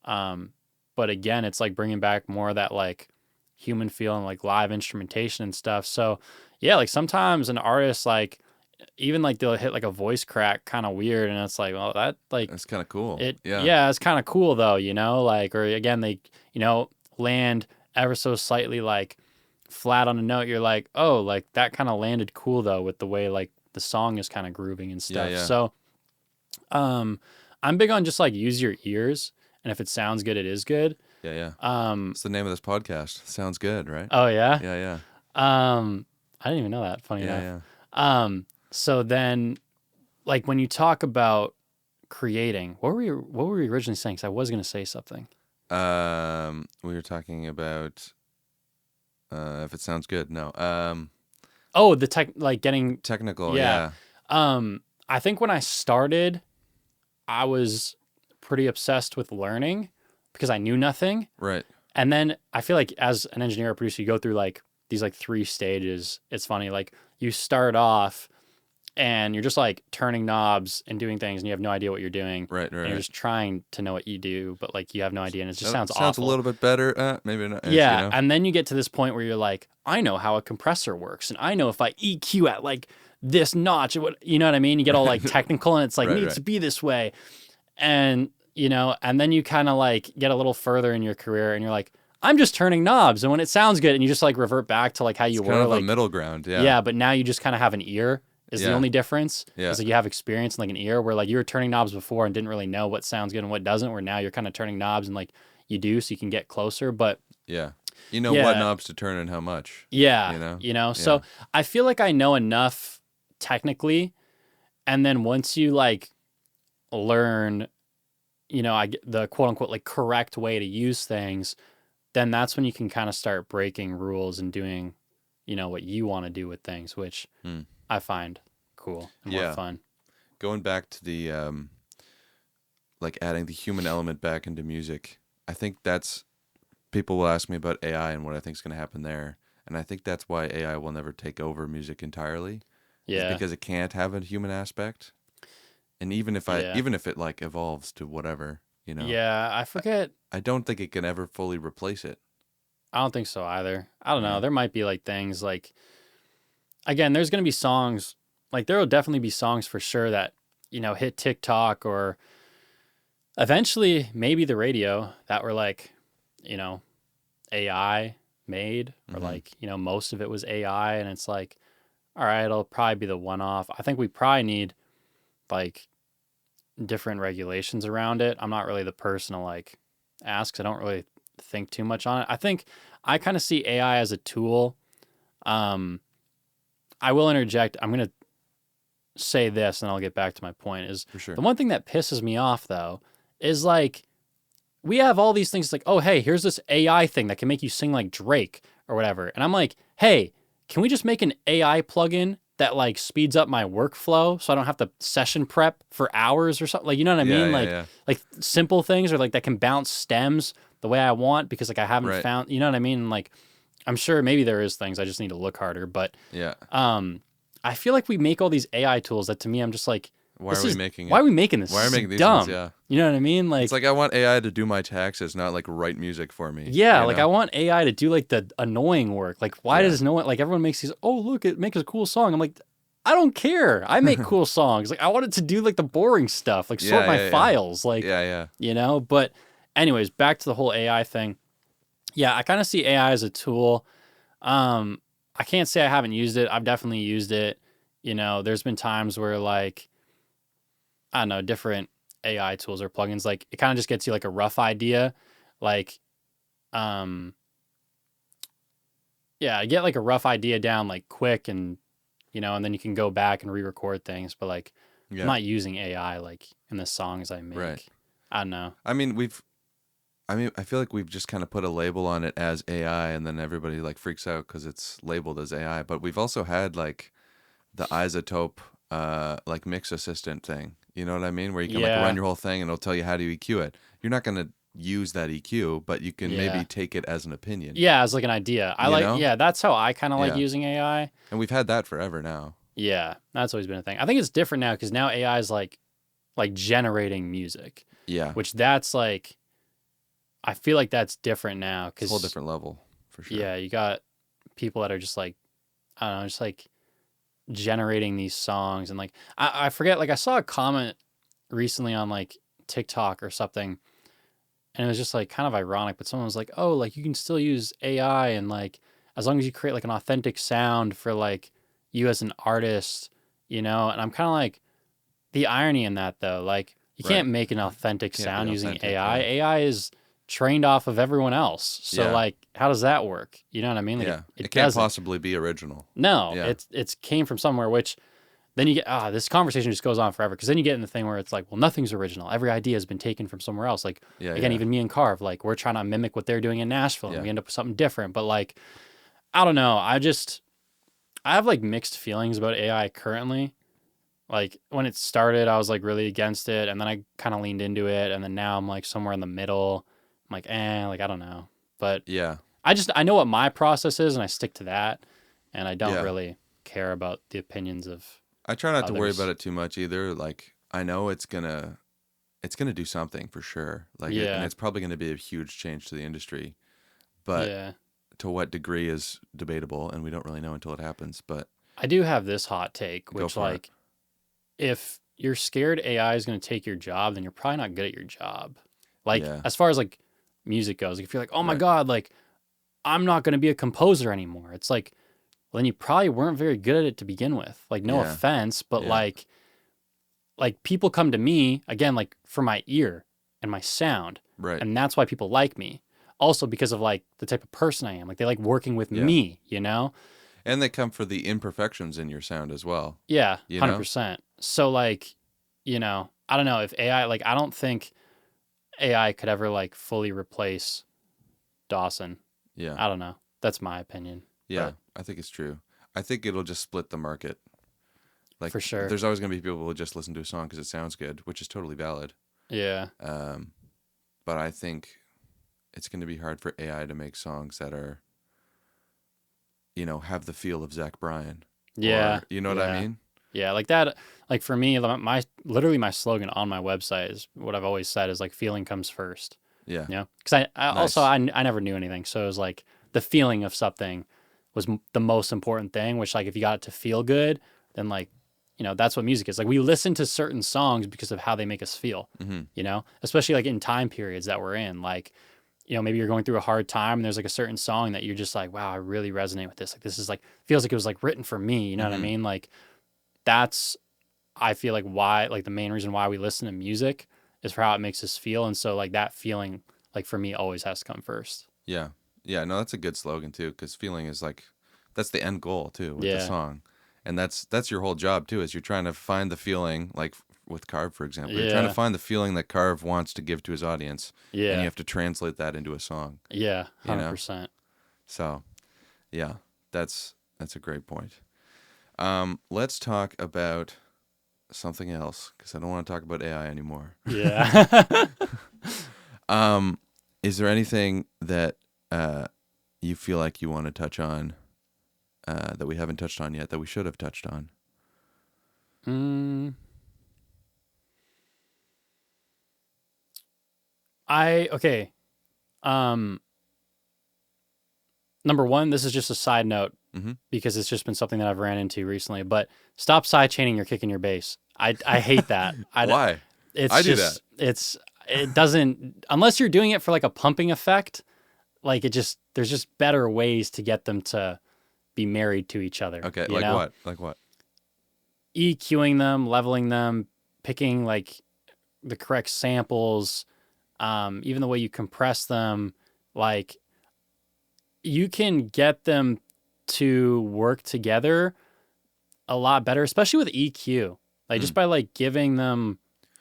But again, it's like bringing back more of that like human feel and like live instrumentation and stuff. So yeah, like sometimes an artist like even like they'll hit like a voice crack kind of weird, and it's like, well, that like
That's kind of cool.
yeah, it's kind of cool though, like, or again they land ever so slightly like flat on a note. You're like, oh, like that kind of landed cool though with the way like the song is kind of grooving and stuff.
Yeah.
So I'm big on just like use your ears, and if it sounds good, it is good.
Yeah. It's the name of this podcast. Sounds good, right?
Oh yeah.
Yeah.
I didn't even know that. Funny enough.
Yeah.
So then, like when you talk about creating, what were we originally saying? Because I was gonna say something.
We were talking about if it sounds good. No.
Oh, the like getting
technical.
yeah.
Yeah.
I think when I started, I was pretty obsessed with learning because I knew nothing.
Right.
And then I feel like as an engineer or producer, you go through like these like 3 stages. It's funny. Like you start off and you're just like turning knobs and doing things, and you have no idea what you're doing.
Right.
And you're just trying to know what you do, but like you have no idea, and it just sounds
sounds
awful.
a little bit better. Maybe not.
Yeah. And then you get to this point where you're like, I know how a compressor works, and I know if I EQ at like this notch, you know what I mean? You get all like technical, and it's like needs to be this way. And, and then you kind of like get a little further in your career, and you're like, I'm just turning knobs. And when it sounds good, and you just like revert back to like how you were.
Kind of
like
a middle ground. Yeah.
Yeah. But now you just kind of have an ear is the only difference.
Yeah.
It's like you have experience in like an ear, where like you were turning knobs before and didn't really know what sounds good and what doesn't, where now you're kind of turning knobs and like you do, so you can get closer. But
yeah. You know what knobs to turn and how much.
Yeah. So I feel like I know enough technically. And then once you like learn, I get the quote unquote like correct way to use things, then that's when you can kind of start breaking rules and doing, what you want to do with things, which I find cool and more fun.
Going back to the like adding the human element back into music, I think that's, people will ask me about AI and what I think is going to happen there, and I think that's why AI will never take over music entirely.
Yeah,
because it can't have a human aspect, and even if it like evolves to whatever,
Yeah, I forget.
I don't think it can ever fully replace it.
I don't think so either. I don't know. There might be like things like, again, there's going to be songs, like there will definitely be songs for sure that, hit TikTok or eventually maybe the radio that were like, AI made, or like, most of it was AI, and it's like, all right, it'll probably be the one-off. I think we probably need like different regulations around it. I'm not really the person to like ask, 'cause I don't really think too much on it. I think I kind of see AI as a tool. I will interject. I'm going to say this and I'll get back to my point. Is
For sure.
The one thing that pisses me off though is like we have all these things like, oh, hey, here's this AI thing that can make you sing like Drake or whatever. And I'm like, hey, can we just make an AI plugin that like speeds up my workflow so I don't have to session prep for hours or something? Like, you know what I mean? Like simple things, or like that can bounce stems the way I want, because like I haven't found, you know what I mean? Like I'm sure maybe there is things, I just need to look harder, but I feel like we make all these AI tools that to me, I'm just like, why are we making this?
Why are we making these
dumb?
things? Yeah.
You know what I mean? Like,
it's like I want AI to do my taxes, not like write music for me.
Yeah, like I want AI to do like the annoying work. Like, why does no one, like everyone makes these, oh look, it makes a cool song. I'm like, I don't care. I make cool songs. Like I want it to do like the boring stuff, like sort my files. Like But anyways, back to the whole AI thing. Yeah, I kind of see AI as a tool. I can't say I haven't used it. I've definitely used it. There's been times where like, I don't know, different AI tools or plugins, like it kind of just gets you like a rough idea. Like, I get like a rough idea down like quick, and, and then you can go back and re-record things. But like, I'm not using AI like in the songs I make.
Right.
I don't know.
I feel like we've just kind of put a label on it as AI, and then everybody like freaks out because it's labeled as AI. But we've also had like the isotope like mix assistant thing. You know what I mean? Where you can
Yeah.
like run your whole thing and it'll tell you how to EQ it. You're not going to use that EQ, but you can
Yeah.
maybe take it as an opinion.
Yeah, as like an idea. I
You
like,
know?
yeah, that's how I kind of like
Yeah.
using AI.
And we've had that forever now.
Yeah, that's always been a thing. I think it's different now because now AI is like generating music,
Yeah.
which that's like, I feel like that's different now
It's a
because
whole different level for sure.
yeah, you got people that are just like, I don't know, just like generating these songs and like I forget, like I saw a comment recently on like TikTok or something, and it was just like kind of ironic, but someone was like, oh, like you can still use AI and like as long as you create like an authentic sound for like you as an artist, and I'm kind of like, the irony in that though, like you
Right.
can't make an authentic
Can't be
sound using
authentic,
AI.
yeah.
AI is trained off of everyone else. So
Yeah.
like, how does that work? You know what I mean? Like
Yeah.
it
It can't
doesn't.
possibly be original.
No,
Yeah.
it's came from somewhere, which then you get, this conversation just goes on forever. Cause then you get in the thing where it's like, well, nothing's original. Every idea has been taken from somewhere else. Like
Yeah.
again,
yeah.
even me and CARV, like we're trying to mimic what they're doing in Nashville and
Yeah.
we end up with something different. But like, I don't know. I have like mixed feelings about AI currently. Like when it started, I was like really against it, and then I kind of leaned into it, and then now I'm like somewhere in the middle. I'm like, like I don't know, but
Yeah.
I know what my process is, and I stick to that, and I don't
Yeah.
really care about the opinions of
I try not to worry
others.
about it too much either. Like I know it's gonna do something for sure. Like and
Yeah.
it's probably gonna be a huge change to the industry. But
Yeah,
to what degree is debatable, and we don't really know until it happens. But
I do have this hot take,
Go
which
for it.
like, if you're scared AI is going to take your job, then you're probably not good at your job. Like
Yeah.
as far as like music goes, like, if you're like, oh my
Right.
God, like I'm not going to be a composer anymore. It's like, well, then you probably weren't very good at it to begin with. Like, no
Yeah.
offense, but
Yeah.
like people come to me again, like for my ear and my sound,
Right.
and that's why people like me. Also because of like the type of person I am. Like they like working with
Yeah.
me,
And they come for the imperfections in your sound as well.
Yeah,
You know?
100%. So like, I don't know if AI, like I don't think AI could ever like fully replace Dawson.
Yeah.
I don't know. That's my opinion.
Yeah.
But
I think it's true. I think it'll just split the market. Like
for sure.
there's always gonna be people who just listen to a song because it sounds good, which is totally valid.
Yeah.
But I think it's gonna be hard for AI to make songs that are, have the feel of Zach Bryan.
Yeah.
Or, you know what I mean?
Yeah, like that. Like for me, literally my slogan on my website is what I've always said is like feeling comes first.
Yeah.
Because I
Nice.
also I never knew anything, so it was like the feeling of something was the most important thing. Which like if you got it to feel good, then like that's what music is. Like we listen to certain songs because of how they make us feel.
Mm-hmm.
Especially like in time periods that we're in. Like maybe you're going through a hard time and there's like a certain song that you're just like, wow, I really resonate with this. Like this is like feels like it was like written for me. You know what I
Mhm.
mean? Like that's, I feel like why, like the main reason why we listen to music is for how it makes us feel. And so like that feeling, like for me, always has to come first.
Yeah. Yeah. No, that's a good slogan too, because feeling is like, that's the end goal too with the
Yeah.
song. And that's your whole job too, is you're trying to find the feeling, like with CARV, for example. You're trying
Yeah.
to find the feeling that CARV wants to give to his audience. And
Yeah.
you have to translate that into a song.
Yeah.
You know?
100%.
So, yeah, that's a great point. Let's talk about something else, because I don't want to talk about AI anymore.
Yeah.
Is there anything that you feel like you want to touch on that we haven't touched on yet that we should have touched on?
Okay. Number one, this is just a side note
Mm-hmm.
because it's just been something that I've ran into recently, but stop sidechaining your kick in your bass. I hate that.
Why?
It's
I do
just, it doesn't, unless you're doing it for like a pumping effect, like there's just better ways to get them to be married to each other.
Okay,
you
like
know?
what? Like what?
EQing them, leveling them, picking like the correct samples, even the way you compress them, like you can get them to work together a lot better, especially with EQ. Like just by like giving them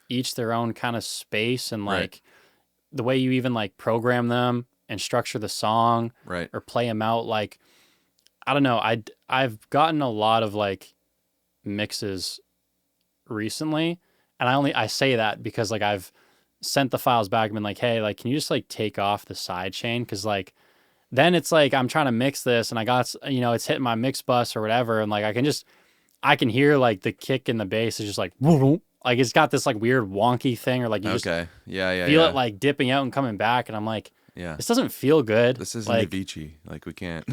each their own kind of space and like
Right.
the way you even like program them and structure the song
Right.
or play them out. Like, I don't know. I've gotten a lot of like mixes recently, and I say that because like I've sent the files back and been like, hey, like, can you just like take off the side chain? Because like then it's like I'm trying to mix this and I got, it's hitting my mix bus or whatever, and like I can hear like the kick and the bass is just like like it's got this like weird wonky thing, or like you just feel it like dipping out and coming back, and I'm like, this doesn't feel good.
This isn't
like,
Avicii. Like, we can't.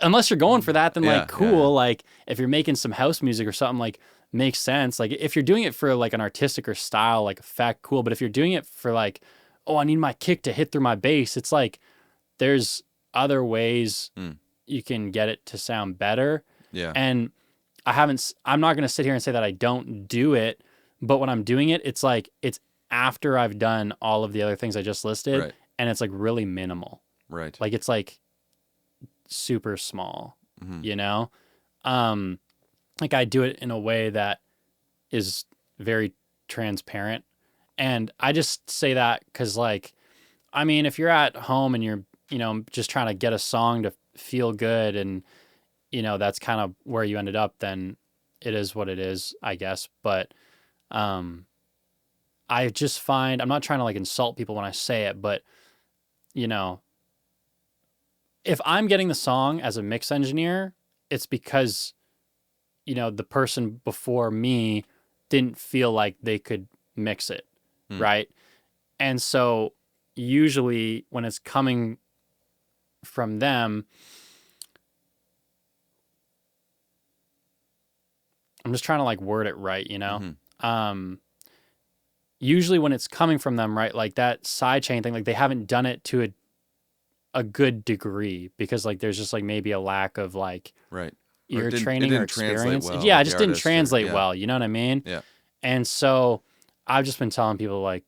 Unless you're going for that, then like cool. Like if you're making some house music or something, like makes sense. Like if you're doing it for like an artistic or style like effect, cool. But if you're doing it for like, oh, I need my kick to hit through my bass, it's like there's other ways you can get it to sound better.
Yeah.
And I'm not going to sit here and say that I don't do it, but when I'm doing it, it's like, it's after I've done all of the other things I just listed,
Right.
and it's like really minimal.
Right.
Like it's like super small, like I do it in a way that is very transparent. And I just say that because like, I mean, if you're at home and you're, just trying to get a song to feel good and, that's kind of where you ended up, then it is what it is, I guess. But I just find, I'm not trying to like insult people when I say it, but, if I'm getting the song as a mix engineer, it's because, the person before me didn't feel like they could mix it, right? And so usually when it's coming from them, I'm just trying to like word it right, usually when it's coming from them, right, like that sidechain thing, like they haven't done it to a good degree because like there's just like maybe a lack of like ear training or experience.
Well,
it just didn't translate well, you know what I mean?
Yeah.
And so I've just been telling people like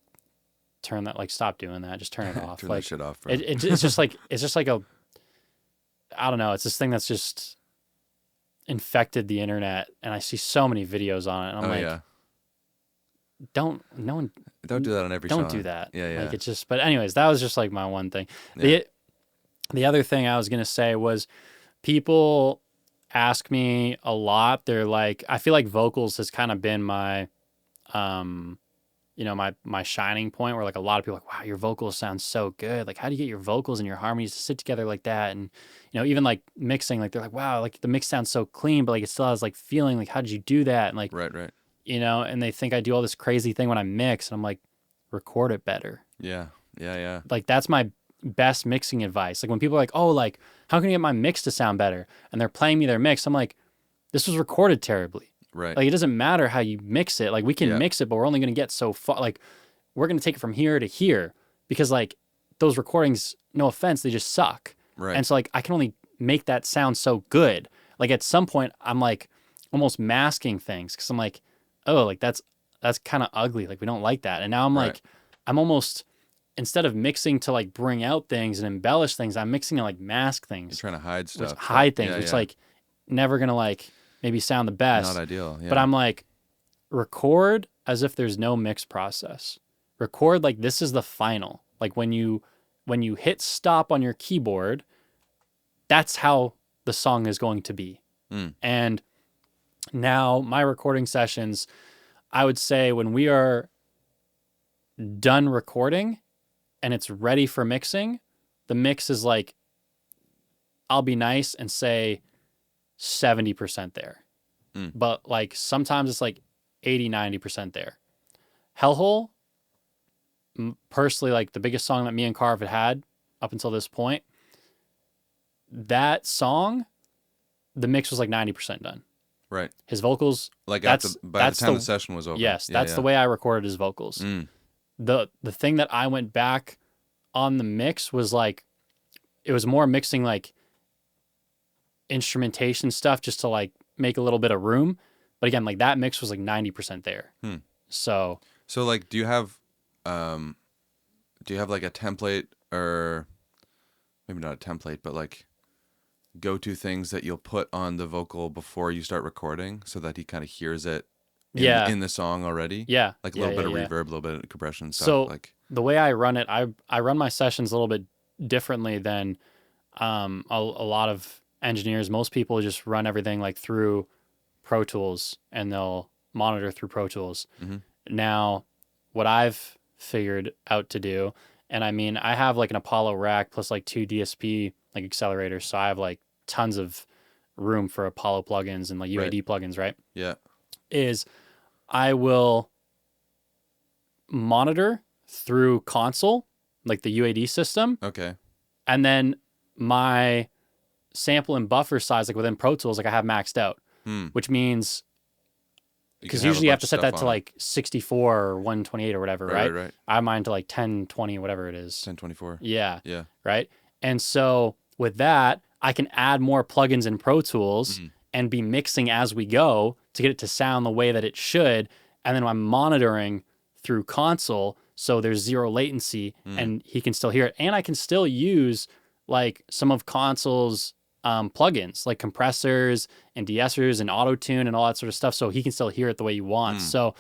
turn that, like stop doing that, just turn it off.
Turn
like
that shit off, bro.
it's just like I don't know, it's this thing that's just infected the internet, and I see so many videos on it, and I'm don't
do that on every song.
Don't do that.
Yeah.
Like it's just, but anyways, that was just like my one thing. The other thing I was going to say was people ask me a lot. They're like, I feel like vocals has kind of been my, my shining point, where like a lot of people are like, wow, your vocals sound so good. Like, how do you get your vocals and your harmonies to sit together like that? And, even like mixing, like they're like, wow, like the mix sounds so clean, but like it still has like feeling. Like, how did you do that? And like,
right.
And they think I do all this crazy thing when I mix, and I'm like, record it better.
Yeah.
Like that's my best mixing advice. Like when people are like, oh, like how can you get my mix to sound better? And they're playing me their mix. I'm like, this was recorded terribly.
Right.
Like it doesn't matter how you mix it. Like we can mix it, but we're only going to get so far. Like we're going to take it from here to here because like those recordings, no offense, they just suck.
Right.
And so like I can only make that sound so good. Like at some point I'm like almost masking things because I'm like, oh, like that's kind of ugly. Like we don't like that. And now I'm like, I'm almost, instead of mixing to like bring out things and embellish things, I'm mixing to like mask things.
You're trying to hide stuff.
Hide things, which like never gonna like maybe sound the best.
Not ideal. Yeah.
But I'm like, record as if there's no mix process. Record like this is the final. Like when you hit stop on your keyboard, that's how the song is going to be. And now my recording sessions, I would say when we are done recording and it's ready for mixing, the mix is like, I'll be nice and say 70% there. But like sometimes it's like 80, 90% there. Hellhole, personally, like the biggest song that me and CARV had up until this point, that song, the mix was like 90% done.
Right.
His vocals,
like by the time the session was over.
Yes, that's the way I recorded his vocals. The thing that I went back on the mix was like, it was more mixing like instrumentation stuff just to like make a little bit of room. But again, like that mix was like 90% there. So
like, do you have like a template, or maybe not a template, but like go-to things that you'll put on the vocal before you start recording so that he kind of hears it in the song already? Yeah. Like a little bit of reverb, a little bit of compression stuff.
So
like
the way I run it, I run my sessions a little bit differently than a lot of engineers. Most people just run everything like through Pro Tools, and they'll monitor through Pro Tools.
Mm-hmm.
Now, what I've figured out to do, and I mean, I have like an Apollo rack plus like 2 DSP like accelerators, so I have like tons of room for Apollo plugins and like UAD plugins, right?
Yeah.
Is I will monitor through console, like the UAD system,
Okay.
and then my sample and buffer size, like within Pro Tools, like I have maxed out, which means because usually you have to set that to like 64 or 128 or whatever, right?
Right.
I have mine to like 1020, whatever it is.
1024.
Yeah.
Yeah.
Right. And so with that, I can add more plugins in Pro Tools and be mixing as we go to get it to sound the way that it should. And then I'm monitoring through console, so there's zero latency and he can still hear it. And I can still use like some of console's plugins like compressors and de-essers and auto-tune and all that sort of stuff, so he can still hear it the way you want. So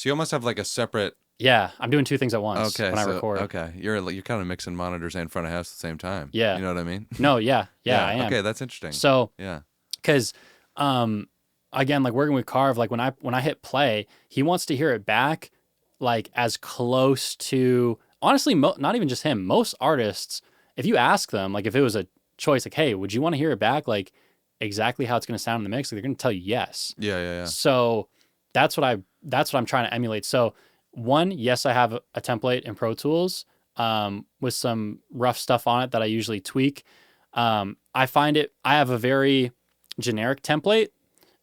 you almost have like a separate...
Yeah, I'm doing two things at once when I record.
Okay, you're kind of mixing monitors and front of house at the same time.
Yeah.
You know what I mean?
No, yeah, I am.
Okay, that's interesting.
So
yeah,
because again, like working with CARV, like when I hit play, he wants to hear it back like as close to, honestly, not even just him, most artists, if you ask them, like if it was a choice, like, hey, would you want to hear it back like exactly how it's going to sound in the mix? Like, they're going to tell you yes.
Yeah.
So that's what I'm trying to emulate. So one, yes, I have a template in Pro Tools with some rough stuff on it that I usually tweak. I have a very generic template,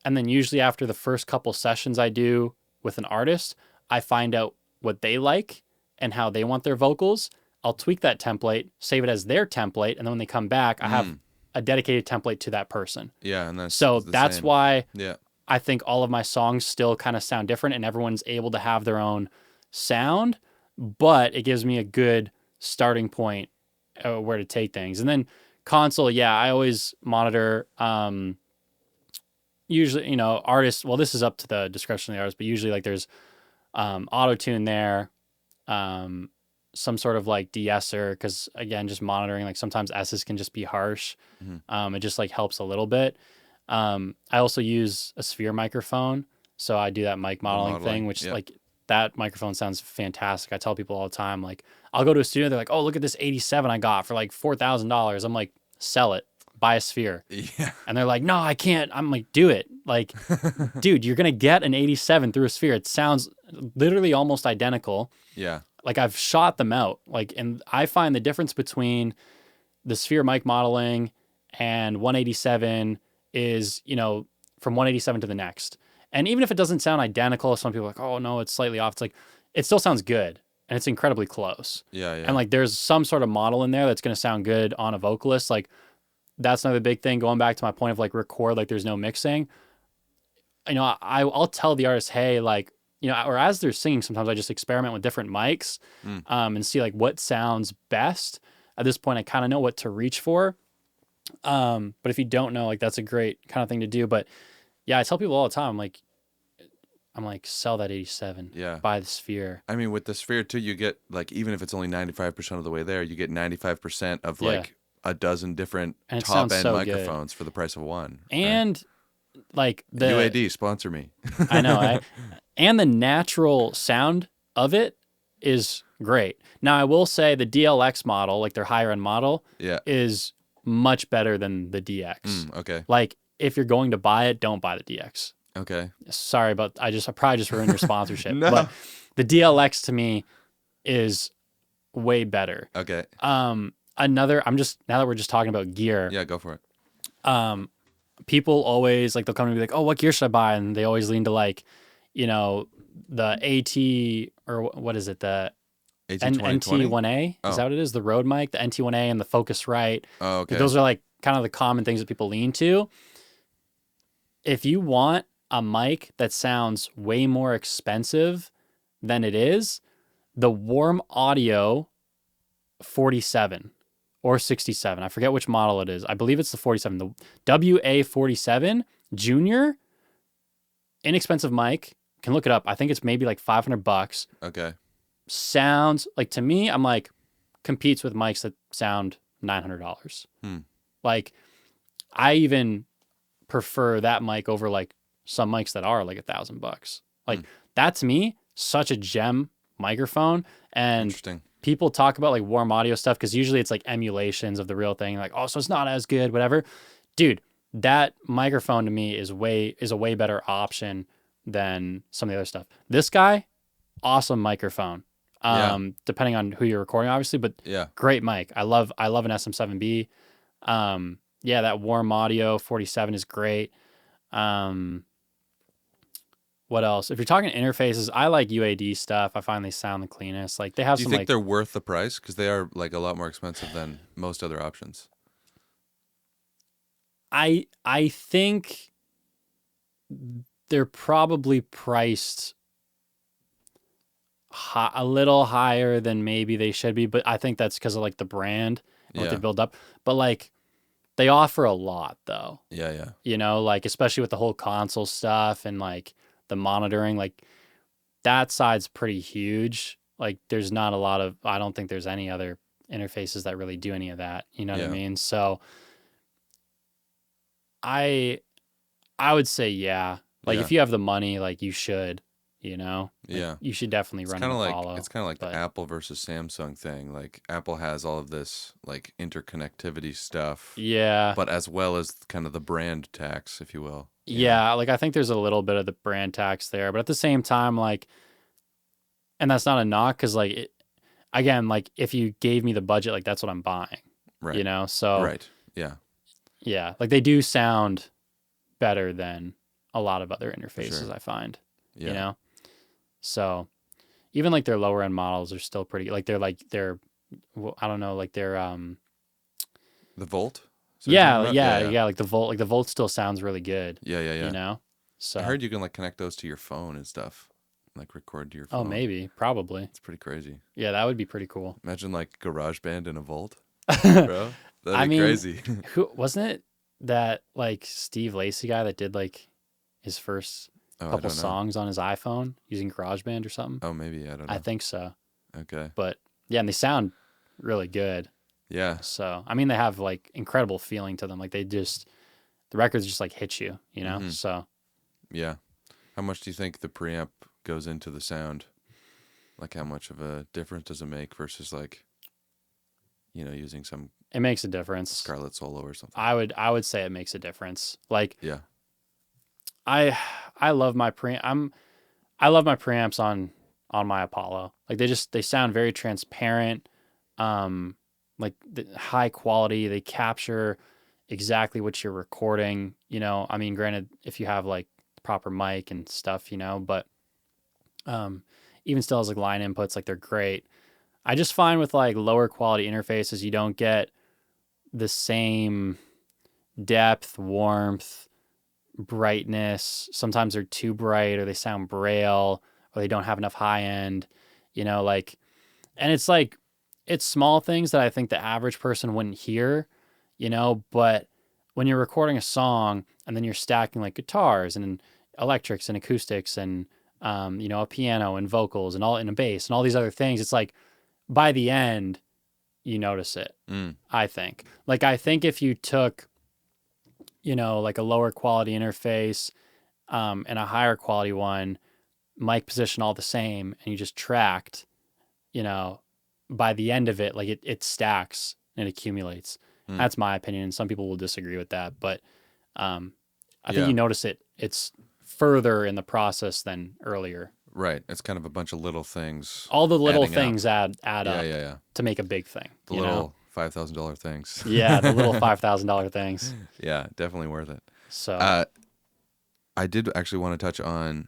and then usually after the first couple sessions I do with an artist, I find out what they like and how they want their vocals. I'll tweak that template, save it as their template, and then when they come back, I have a dedicated template to that person.
Yeah, and
that's why
yeah.
I think all of my songs still kind of sound different, and everyone's able to have their own sound, but it gives me a good starting point where to take things. And then console, yeah, I always monitor usually, artists, well, this is up to the discretion of the artist, but usually like there's auto-tune there, some sort of like de-esser, because again, just monitoring, like sometimes S's can just be harsh. It just like helps a little bit. I also use a sphere microphone, so I do that mic modeling thing, which like that microphone sounds fantastic. I tell people all the time, like I'll go to a studio, they're like, oh, look at this 87 I got for like $4,000. I'm like, sell it, buy a sphere.
Yeah.
And they're like, no, I can't. I'm like, do it. Like, dude, you're going to get an 87 through a sphere. It sounds literally almost identical.
Yeah.
Like I've shot them out. Like, and I find the difference between the sphere mic modeling and 187 is, from 187 to the next. And even if it doesn't sound identical, some people are like, oh no, it's slightly off. It's like, it still sounds good and it's incredibly close.
Yeah.
And like, there's some sort of model in there that's going to sound good on a vocalist. Like that's another big thing. Going back to my point of like record, like there's no mixing. I'll tell the artist, hey, like, or as they're singing, sometimes I just experiment with different mics and see like what sounds best. At this point, I kind of know what to reach for. But if you don't know, like that's a great kind of thing to do. But yeah, I tell people all the time, I'm like, sell that 87.
Yeah.
Buy the sphere.
I mean, with the sphere too, you get like, even if it's only 95% of the way there, you get 95% of like a dozen different top end microphones for the price of one.
And like the
UAD sponsor me.
I know. And the natural sound of it is great. Now I will say the DLX model, like their higher end model, is much better than the DX.
Okay.
Like if you're going to buy it, don't buy the DX.
Okay. Sorry,
but I probably just ruined your sponsorship.
No.
But the DLX to me is way better.
Okay.
Now that we're just talking about gear.
Yeah, go for it.
People always like, they'll come and be like, oh, what gear should I buy? And they always lean to like, the AT, or what is it? The NT1A? Is that what it is? The Rode mic, the NT1A and the Focusrite.
Oh, okay.
Those are like kind of the common things that people lean to. If you want a mic that sounds way more expensive than it is, the Warm Audio 47 or 67, I forget which model it is. I believe it's the 47, the WA47 Junior, inexpensive mic. Can look it up. I think it's maybe like $500.
Okay.
Sounds like, to me, I'm like, competes with mics that sound $900. Like, I even prefer that mic over like some mics that are like $1,000. Like
Hmm.
that to me, such a gem microphone. And
Interesting.
people talk about like warm audio stuff because usually it's like emulations of the real thing. Like, oh, so it's not as good, whatever. Dude, that microphone to me is a way better option than some of the other stuff. This guy, awesome microphone.
Yeah.
Depending on who you're recording, obviously, but
Yeah.
great mic. I love an SM7B. Yeah, that warm audio 47 is great. What else? If you're talking interfaces, I like UAD stuff. I find they sound the cleanest. Like they have
Do you
some
think
like
they're worth the price? Because they are like a lot more expensive than most other options.
I think they're probably priced a little higher than maybe they should be, but I think that's because of like the brand and what they
Yeah.
build up. But like they offer a lot though,
Yeah. Yeah.
you know, like especially with the whole console stuff and like the monitoring, like that side's pretty huge. Like there's not a lot of, I don't think there's any other interfaces that really do any of that. You know what I
Yeah.
mean? So I would say, yeah, like
Yeah.
if you have the money, like you should, you know, like
Yeah.
you should definitely
It's
run
kind
an
of like
Apollo.
the
But
Apple versus Samsung thing. Like Apple has all of this like interconnectivity stuff,
yeah,
but as well as kind of the brand tax, if you will.
yeah, like I think there's a little bit of the brand tax there, but at the same time, like, and that's not a knock because like again, like if you gave me the budget, like that's what I'm buying,
Right.
you know? So
Right. Yeah.
yeah, like they do sound better than a lot of other interfaces
sure.
I find,
Yeah.
you know? So even like their lower end models are still pretty, like I don't know, like they're,
The Volt? Is that what you're talking about?
yeah, like the Volt still sounds really good,
Yeah. Yeah.
you
Yeah.
know?
I
So,
heard you can like connect those to your phone and stuff, like record to your
oh,
phone.
maybe, probably.
It's pretty crazy.
Yeah, that would be pretty cool.
Imagine like GarageBand in a Volt, bro.
I
That'd be
mean,
crazy.
who wasn't it that like Steve Lacy guy that did like his first
Oh, I
couple
don't know.
songs on his iPhone using GarageBand or something?
Oh, maybe. I don't know.
I think so.
Okay.
But yeah, and they sound really good.
Yeah.
So, I mean, they have like incredible feeling to them. Like the records just like hit you, you know?
Mhm.
So,
Yeah. How much do you think the preamp goes into the sound? Like, how much of a difference does it make versus like, using some
it makes a difference.
Scarlett Solo or something?
I would say it makes a difference. Like
Yeah.
I love my I love my preamps on my Apollo. Like they sound very transparent. Like the high quality. They capture exactly what you're recording. You know, I mean, granted, if you have like the proper mic and stuff, but even still as like line inputs, like they're great. I just find with like lower quality interfaces, you don't get the same depth, warmth, brightness. Sometimes they're too bright or they sound braille or they don't have enough high end, like, and it's like, it's small things that I think the average person wouldn't hear, but when you're recording a song and then you're stacking like guitars and electrics and acoustics and, a piano and vocals and all in a bass and all these other things, it's like by the end, you notice it. I think if you took, like a lower quality interface, and a higher quality one, mic position all the same, and you just tracked, by the end of it, like it stacks and it accumulates. That's my opinion. Some people will disagree with that, but I think you notice it's further in the process than earlier.
Right. It's kind of a bunch of little things.
All the little
adding
things
up.
add up
Yeah.
to make a big thing.
The little $5,000 things.
Yeah, the little $5,000 things.
Yeah, definitely worth it.
So
I did actually want to touch on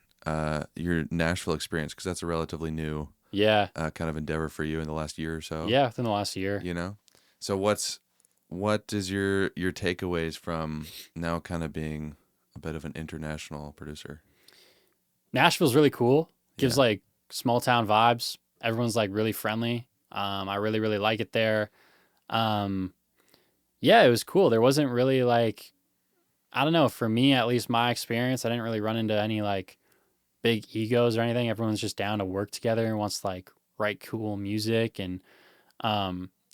your Nashville experience because that's a relatively new kind of endeavor for you in the last year or so.
Yeah, within the last year.
So what is your takeaways from now kind of being a bit of an international producer?
Nashville's really cool. Gives
Yeah.
like small town vibes. Everyone's like really friendly. I really, really like it there. Yeah, it was cool. There wasn't really like, I don't know, for me, at least my experience, I didn't really run into any like big egos or anything. Everyone's just down to work together and wants to like write cool music. And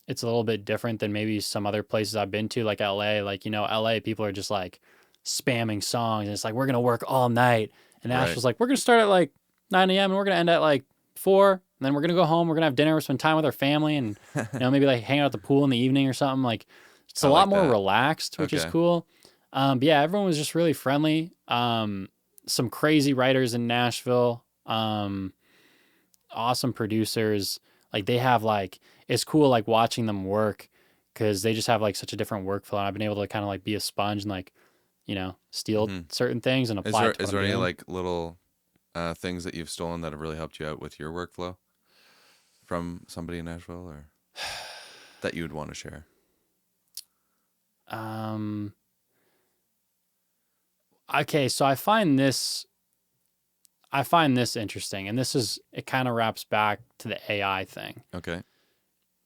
it's a little bit different than maybe some other places I've been to, like LA. Like, LA people are just like spamming songs. And it's like, we're going to work all night. And
Right.
Nashville's like, we're going to start at like 9 a.m. and we're going to end at like 4. And then we're going to go home. We're going to have dinner, spend time with our family, and maybe like hang out at the pool in the evening or something. Like, it's a lot more relaxed, which is cool. But yeah, everyone was just really friendly. Some crazy writers in Nashville. Awesome producers. Like they have like, it's cool like watching them work because they just have like such a different workflow. And I've been able to kind of like be a sponge and like, steal certain things and apply it to
Is there any
doing.
like little things that you've stolen that have really helped you out with your workflow from somebody in Nashville, or that you would want to share?
Okay, so I find this interesting, and it kind of wraps back to the AI thing.
Okay.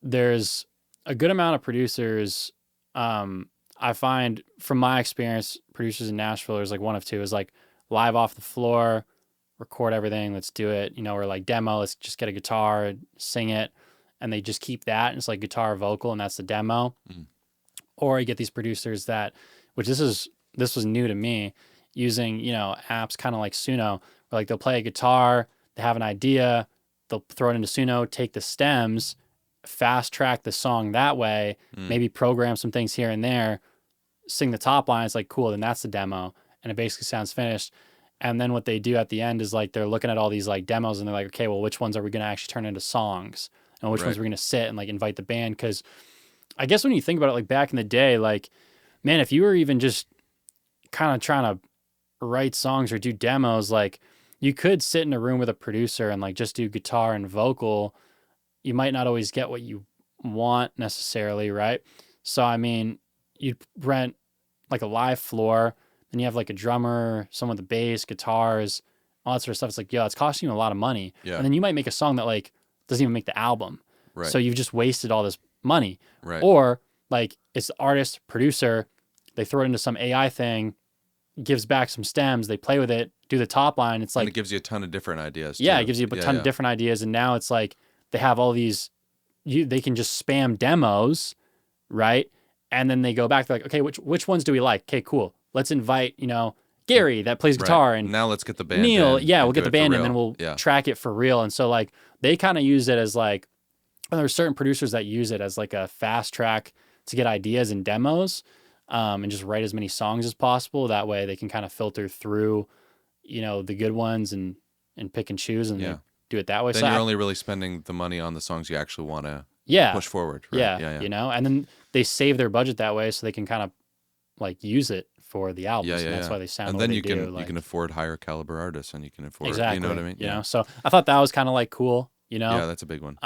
There's a good amount of producers. I find from my experience, producers in Nashville, there's like one of two is like live off the floor, record everything, let's do it, or like demo, let's just get a guitar, sing it, and they just keep that, and it's like guitar vocal, and that's the demo. Or you get these producers that, which this was new to me, using apps kind of like Suno, where like they'll play a guitar, they have an idea, they'll throw it into Suno, take the stems, fast track the song that way, maybe program some things here and there, sing the top line. It's like, cool, then that's the demo, and it basically sounds finished. And then what they do at the end is like they're looking at all these like demos, and they're like, okay, well, which ones are we going to actually turn into songs, and which ones we're going to sit and like invite the band? Because I guess when you think about it, like back in the day, like, man, if you were even just kind of trying to write songs or do demos, like you could sit in a room with a producer and like just do guitar and vocal. You might not always get what you want necessarily, right? So, I mean, you'd rent like a live floor, then you have like a drummer, someone with the bass, guitars, all that sort of stuff. It's like, it's costing you a lot of money.
Yeah.
And then you might make a song that like doesn't even make the album.
Right.
So you've just wasted all this money.
Right.
Or like it's the artist, producer, they throw it into some AI thing, gives back some stems, they play with it, do the top line. It's like,
and it gives you a ton of different ideas.
Yeah,
too.
it gives you a ton of different ideas. And now it's like they have all these, they can just spam demos, right? And then they go back, they're like, okay, which ones do we like? Okay, cool. Let's invite, Gary that plays guitar, and
now let's get the band
Neil.
in
Yeah,
and
we'll get
do
the
it for
band in,
real.
and then we'll
Yeah.
track it for real. And so like they kind of use it as like, and there are certain producers that use it as like a fast track to get ideas and demos, and just write as many songs as possible. That way they can kind of filter through, the good ones and pick and choose, and they do it that way.
Then
So
you're only really spending the money on the songs you actually want to push forward. Right?
Yeah. And then they save their budget that way, so they can kind of like use it for the albums. And that's why they sound.
And
the way
then
they
you can
do,
you can afford higher caliber artists, and you can afford
exactly.
You know what I mean?
You know, so I thought that was kind of like cool.
Yeah, that's a big one.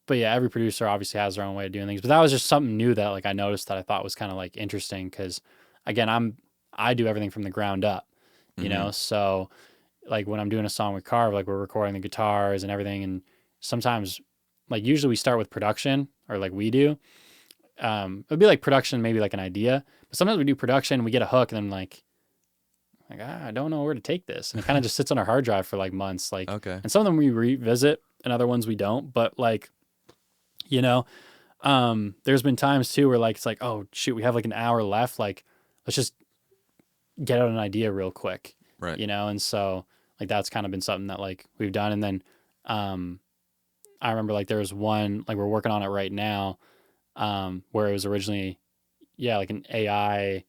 But yeah, every producer obviously has their own way of doing things. But that was just something new that like I noticed that I thought was kind of like interesting, because again, I do everything from the ground up, you know. So like when I'm doing a song with CARV, like we're recording the guitars and everything, and sometimes like usually we start with production, or like we do. It'd be like production, maybe like an idea, but sometimes we do production, we get a hook, and then like I don't know where to take this, and it kind of just sits on our hard drive for like months. Like,
okay.
And some of them we revisit, and other ones we don't. But like, there's been times too where like it's like, oh shoot, we have like an hour left. Like, let's just get out an idea real quick,
right?
And so like that's kind of been something that like we've done. And then I remember like there was one, like we're working on it right now, where it was originally like an AI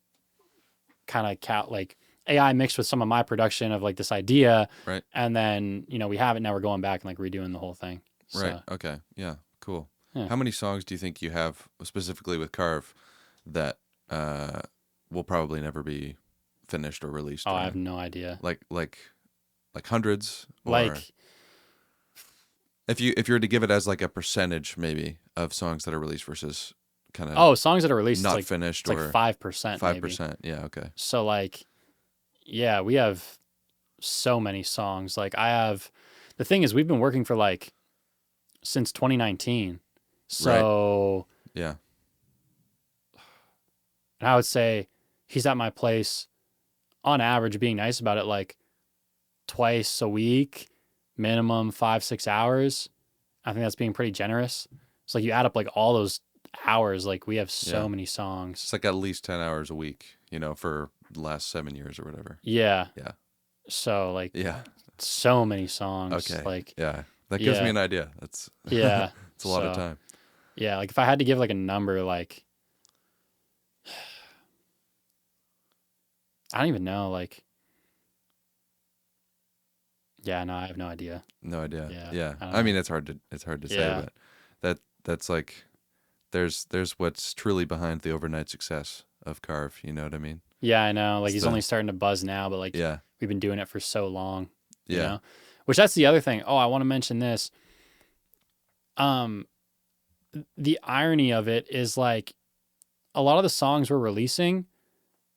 kind of like AI mixed with some of my production of like this idea,
right?
And then we have it now. We're going back and like redoing the whole thing.
Right. Okay. Yeah. Cool.
Yeah.
How many songs do you think you have specifically with CARV that will probably never be finished or released?
I have no idea.
Like hundreds, or
like
if you were to give it as like a percentage maybe of songs that are released versus kind of
songs that are released
not
like,
finished,
it's
or
like 5%.
5%. Yeah. Okay.
So like, yeah, we have so many songs. Like the thing is, we've been working for like since 2019. So
yeah,
and I would say he's at my place on average, being nice about it, like twice a week, minimum 5-6 hours. I think that's being pretty generous. So like you add up like all those hours. Like we have so many songs.
It's like at least 10 hours a week, for the last 7 years or whatever.
Yeah.
Yeah.
So like
Yeah.
so many songs.
Okay.
Like
yeah. That gives me an idea. That's
yeah.
it's a lot of time.
Yeah. Like if I had to give like a number, like I don't even know. Like yeah, no, I have no idea.
No idea.
Yeah.
Yeah.
I don't
I
know.
mean, it's hard to say,
Yeah.
but that's like there's what's truly behind the overnight success of CARV. You know what I mean?
Yeah, I know. Like
It's
he's
the-
only starting to buzz now, but like
Yeah.
we've been doing it for so long. You
Yeah.
know? Which that's the other thing. Oh, I want to mention this. The irony of it is like a lot of the songs we're releasing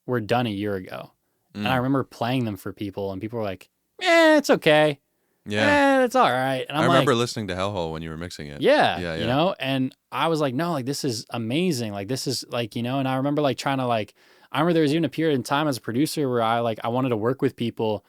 were done a year ago. And I
Mm.
remember playing them for people and people were like, it's okay.
Yeah.
It's all right. And
I
I'm
remember
like,
listening to Hellhole when you were mixing it.
yeah,
Yeah.
you know? And I was like, no, like this is amazing. Like this is like, and I remember like trying to like, I remember there was even a period in time as a producer where I wanted to work with people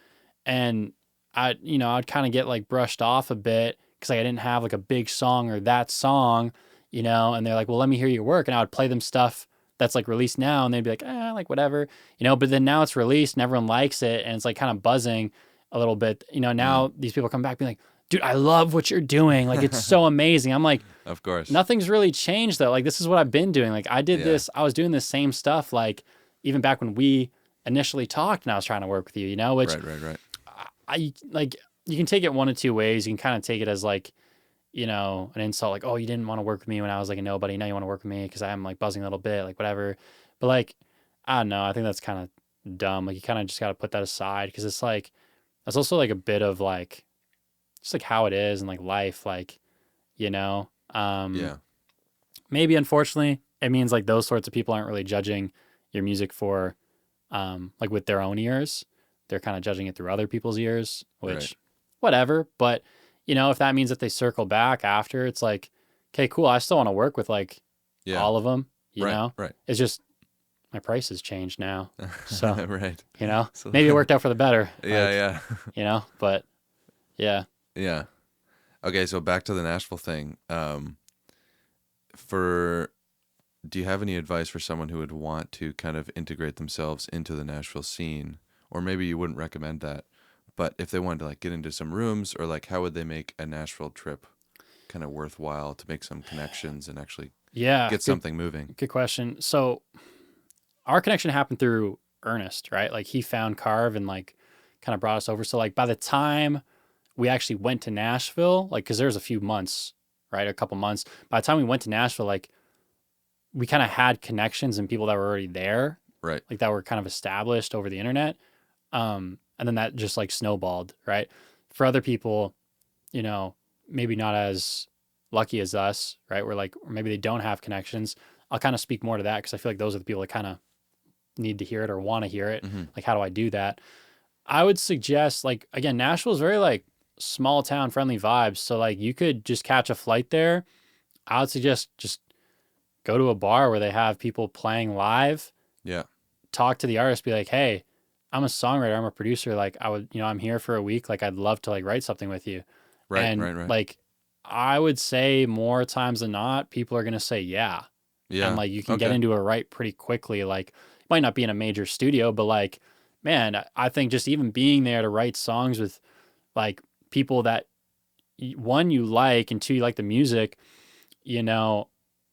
and I'd kind of get like brushed off a bit because like I didn't have like a big song or that song, and they're like, well, let me hear your work. And I would play them stuff that's like released now and they'd be like, like whatever, but then now it's released and everyone likes it and it's like kind of buzzing a little bit, now these people come back being like, dude, I love what you're doing. Like, it's so amazing. I'm like,
Of course.
nothing's really changed though. Like, this is what I've been doing. Like I did
Yeah.
this, I was doing the same stuff. Like even back when we initially talked and I was trying to work with you, which
Right.
I like, you can take it one of two ways. You can kind of take it as like, an insult, like, oh, you didn't want to work with me when I was like a nobody. Now you want to work with me because I'm like buzzing a little bit, like whatever. But like, I don't know. I think that's kind of dumb. Like you kind of just got to put that aside because it's like, that's also like a bit of like, just like how it is and like life, like,
Yeah.
maybe unfortunately it means like those sorts of people aren't really judging your music for, like with their own ears. They're kind of judging it through other people's ears, which
Right.
whatever. But, if that means that they circle back after, it's like, okay, cool. I still want to work with like
Yeah.
all of them,
Right. Right.
It's just my price has changed now. So,
right. So-
maybe it worked out for the better.
Yeah.
But yeah.
Yeah. Okay, so back to the Nashville thing. Do you have any advice for someone who would want to kind of integrate themselves into the Nashville scene? Or maybe you wouldn't recommend that, but if they wanted to like get into some rooms, or like how would they make a Nashville trip kind of worthwhile to make some connections and actually get something moving?
Good question. So our connection happened through Ernest, right? Like he found CARV and like kind of brought us over. So like by the time we actually went to Nashville, like, cause there was a few months, right? A couple months. By the time we went to Nashville, like we kind of had connections and people that were already there,
Right.
like that were kind of established over the internet. And then that just like snowballed, right? For other people, maybe not as lucky as us, right? Or maybe they don't have connections. I'll kind of speak more to that because I feel like those are the people that kind of need to hear it or want to hear it.
Mm-hmm.
Like, how do I do that? I would suggest, like, again, Nashville is very like small town friendly vibes. So like you could just catch a flight there. I would suggest just go to a bar where they have people playing live.
Yeah.
Talk to the artist, be like, hey, I'm a songwriter, I'm a producer. Like I would, I'm here for a week. Like I'd love to like write something with you.
Right.
And
Right.
like, I would say more times than not, people are going to say, yeah.
Yeah.
And like, you can get into a write pretty quickly. Like it might not be in a major studio, but like, man, I think just even being there to write songs with like people that one, you like, and two, you like the music,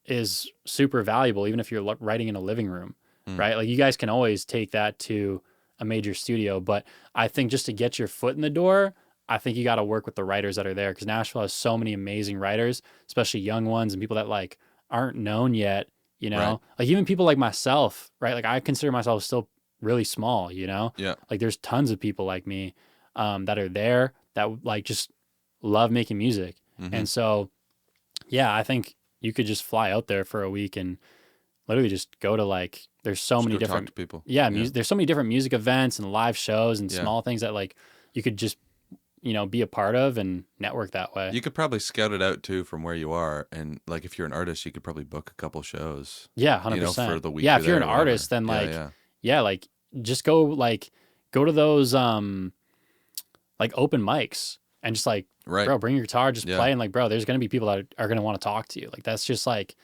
is super valuable, even if you're writing in a living room, right? Like you guys can always take that to a major studio, but I think just to get your foot in the door, I think you got to work with the writers that are there because Nashville has so many amazing writers, especially young ones and people that like aren't known yet,
Right.
like even people like myself, right? Like I consider myself still really small,
Yeah.
like there's tons of people like me that are there that like just love making music.
Mm-hmm.
And so, yeah, I think you could just fly out there for a week and literally just go to like, there's so
Just
many
go
different
talk to people.
yeah, there's so many different music events and live shows and small things that like you could just, be a part of and network that way.
You could probably scout it out too from where you are, and like if you're an artist, you could probably book a couple shows.
Yeah, 100%.
For the week.
Yeah, if you're
there
an
or whatever.
artist, then like,
yeah.
like just go to those like open mics and just like,
Right.
bro, bring your guitar, just
Yeah.
play, and like, bro, there's gonna be people that are gonna want to talk to you. Like that's just like,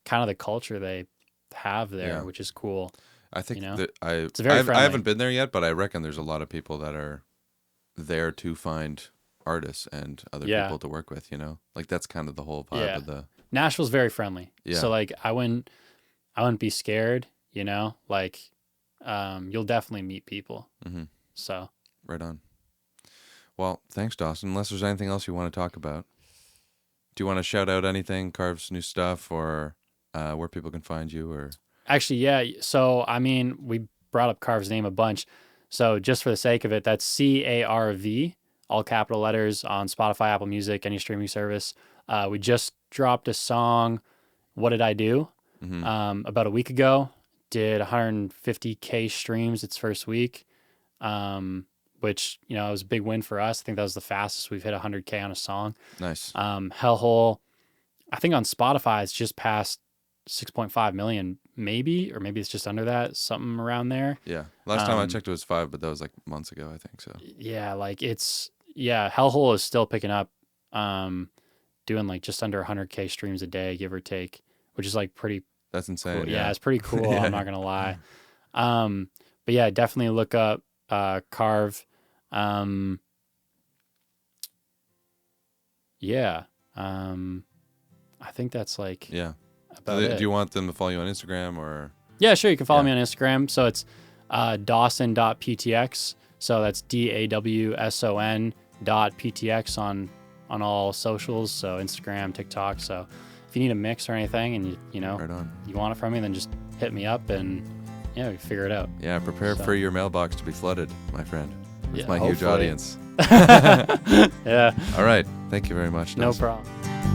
kind of the culture they have there,
Yeah.
which is cool.
I think
You know?
that
It's very
I
friendly.
haven't been there yet, but I reckon there's a lot of people that are there to find artists and other
Yeah.
people to work with, you know? Like that's kind of the whole vibe
Yeah.
of the
Nashville's very friendly.
Yeah.
So like I wouldn't be scared, you know? Like you'll definitely meet people.
Mhm.
So
Right on. Well, thanks, Dawson. Unless there's anything else you want to talk about. Do you want to shout out anything, CARV's new stuff, or where people can find you? Or
actually, yeah. So I mean, we brought up CARV's name a bunch. So just for the sake of it, that's CARV, all capital letters, on Spotify, Apple Music, any streaming service. We just dropped a song, What Did I Do? About a week ago. Did 150K streams its first week, which, you know, it was a big win for us. I think that was the fastest we've hit 100K on a song.
nice.
Hellhole, I think on Spotify it's just past 6.5 million, maybe, or maybe it's just under that, something around there.
Yeah. Last time I checked it was 5, but that was like months ago, I think. So
Yeah, like Hellhole is still picking up, doing like just under 100K streams a day, give or take, which is like pretty
that's insane.
cool. Yeah, it's pretty cool.
Yeah.
I'm not gonna lie. But yeah, definitely look up CARV. Yeah. I think that's like
Yeah.
about it.
Do you want them to follow you on Instagram or?
Yeah, sure. You can follow
Yeah.
me on Instagram. So it's Dawson.ptx. So that's DAWSON.ptx on all socials. So Instagram, TikTok. So if you need a mix or anything and you know,
Right on.
you want it from me, then just hit me up and yeah, we figure it out.
Yeah, prepare
So-
for your mailbox to be flooded, my friend, with
Yeah,
my huge
hopefully.
audience.
Yeah,
All right. Thank you very much,
no
Dawson.
problem.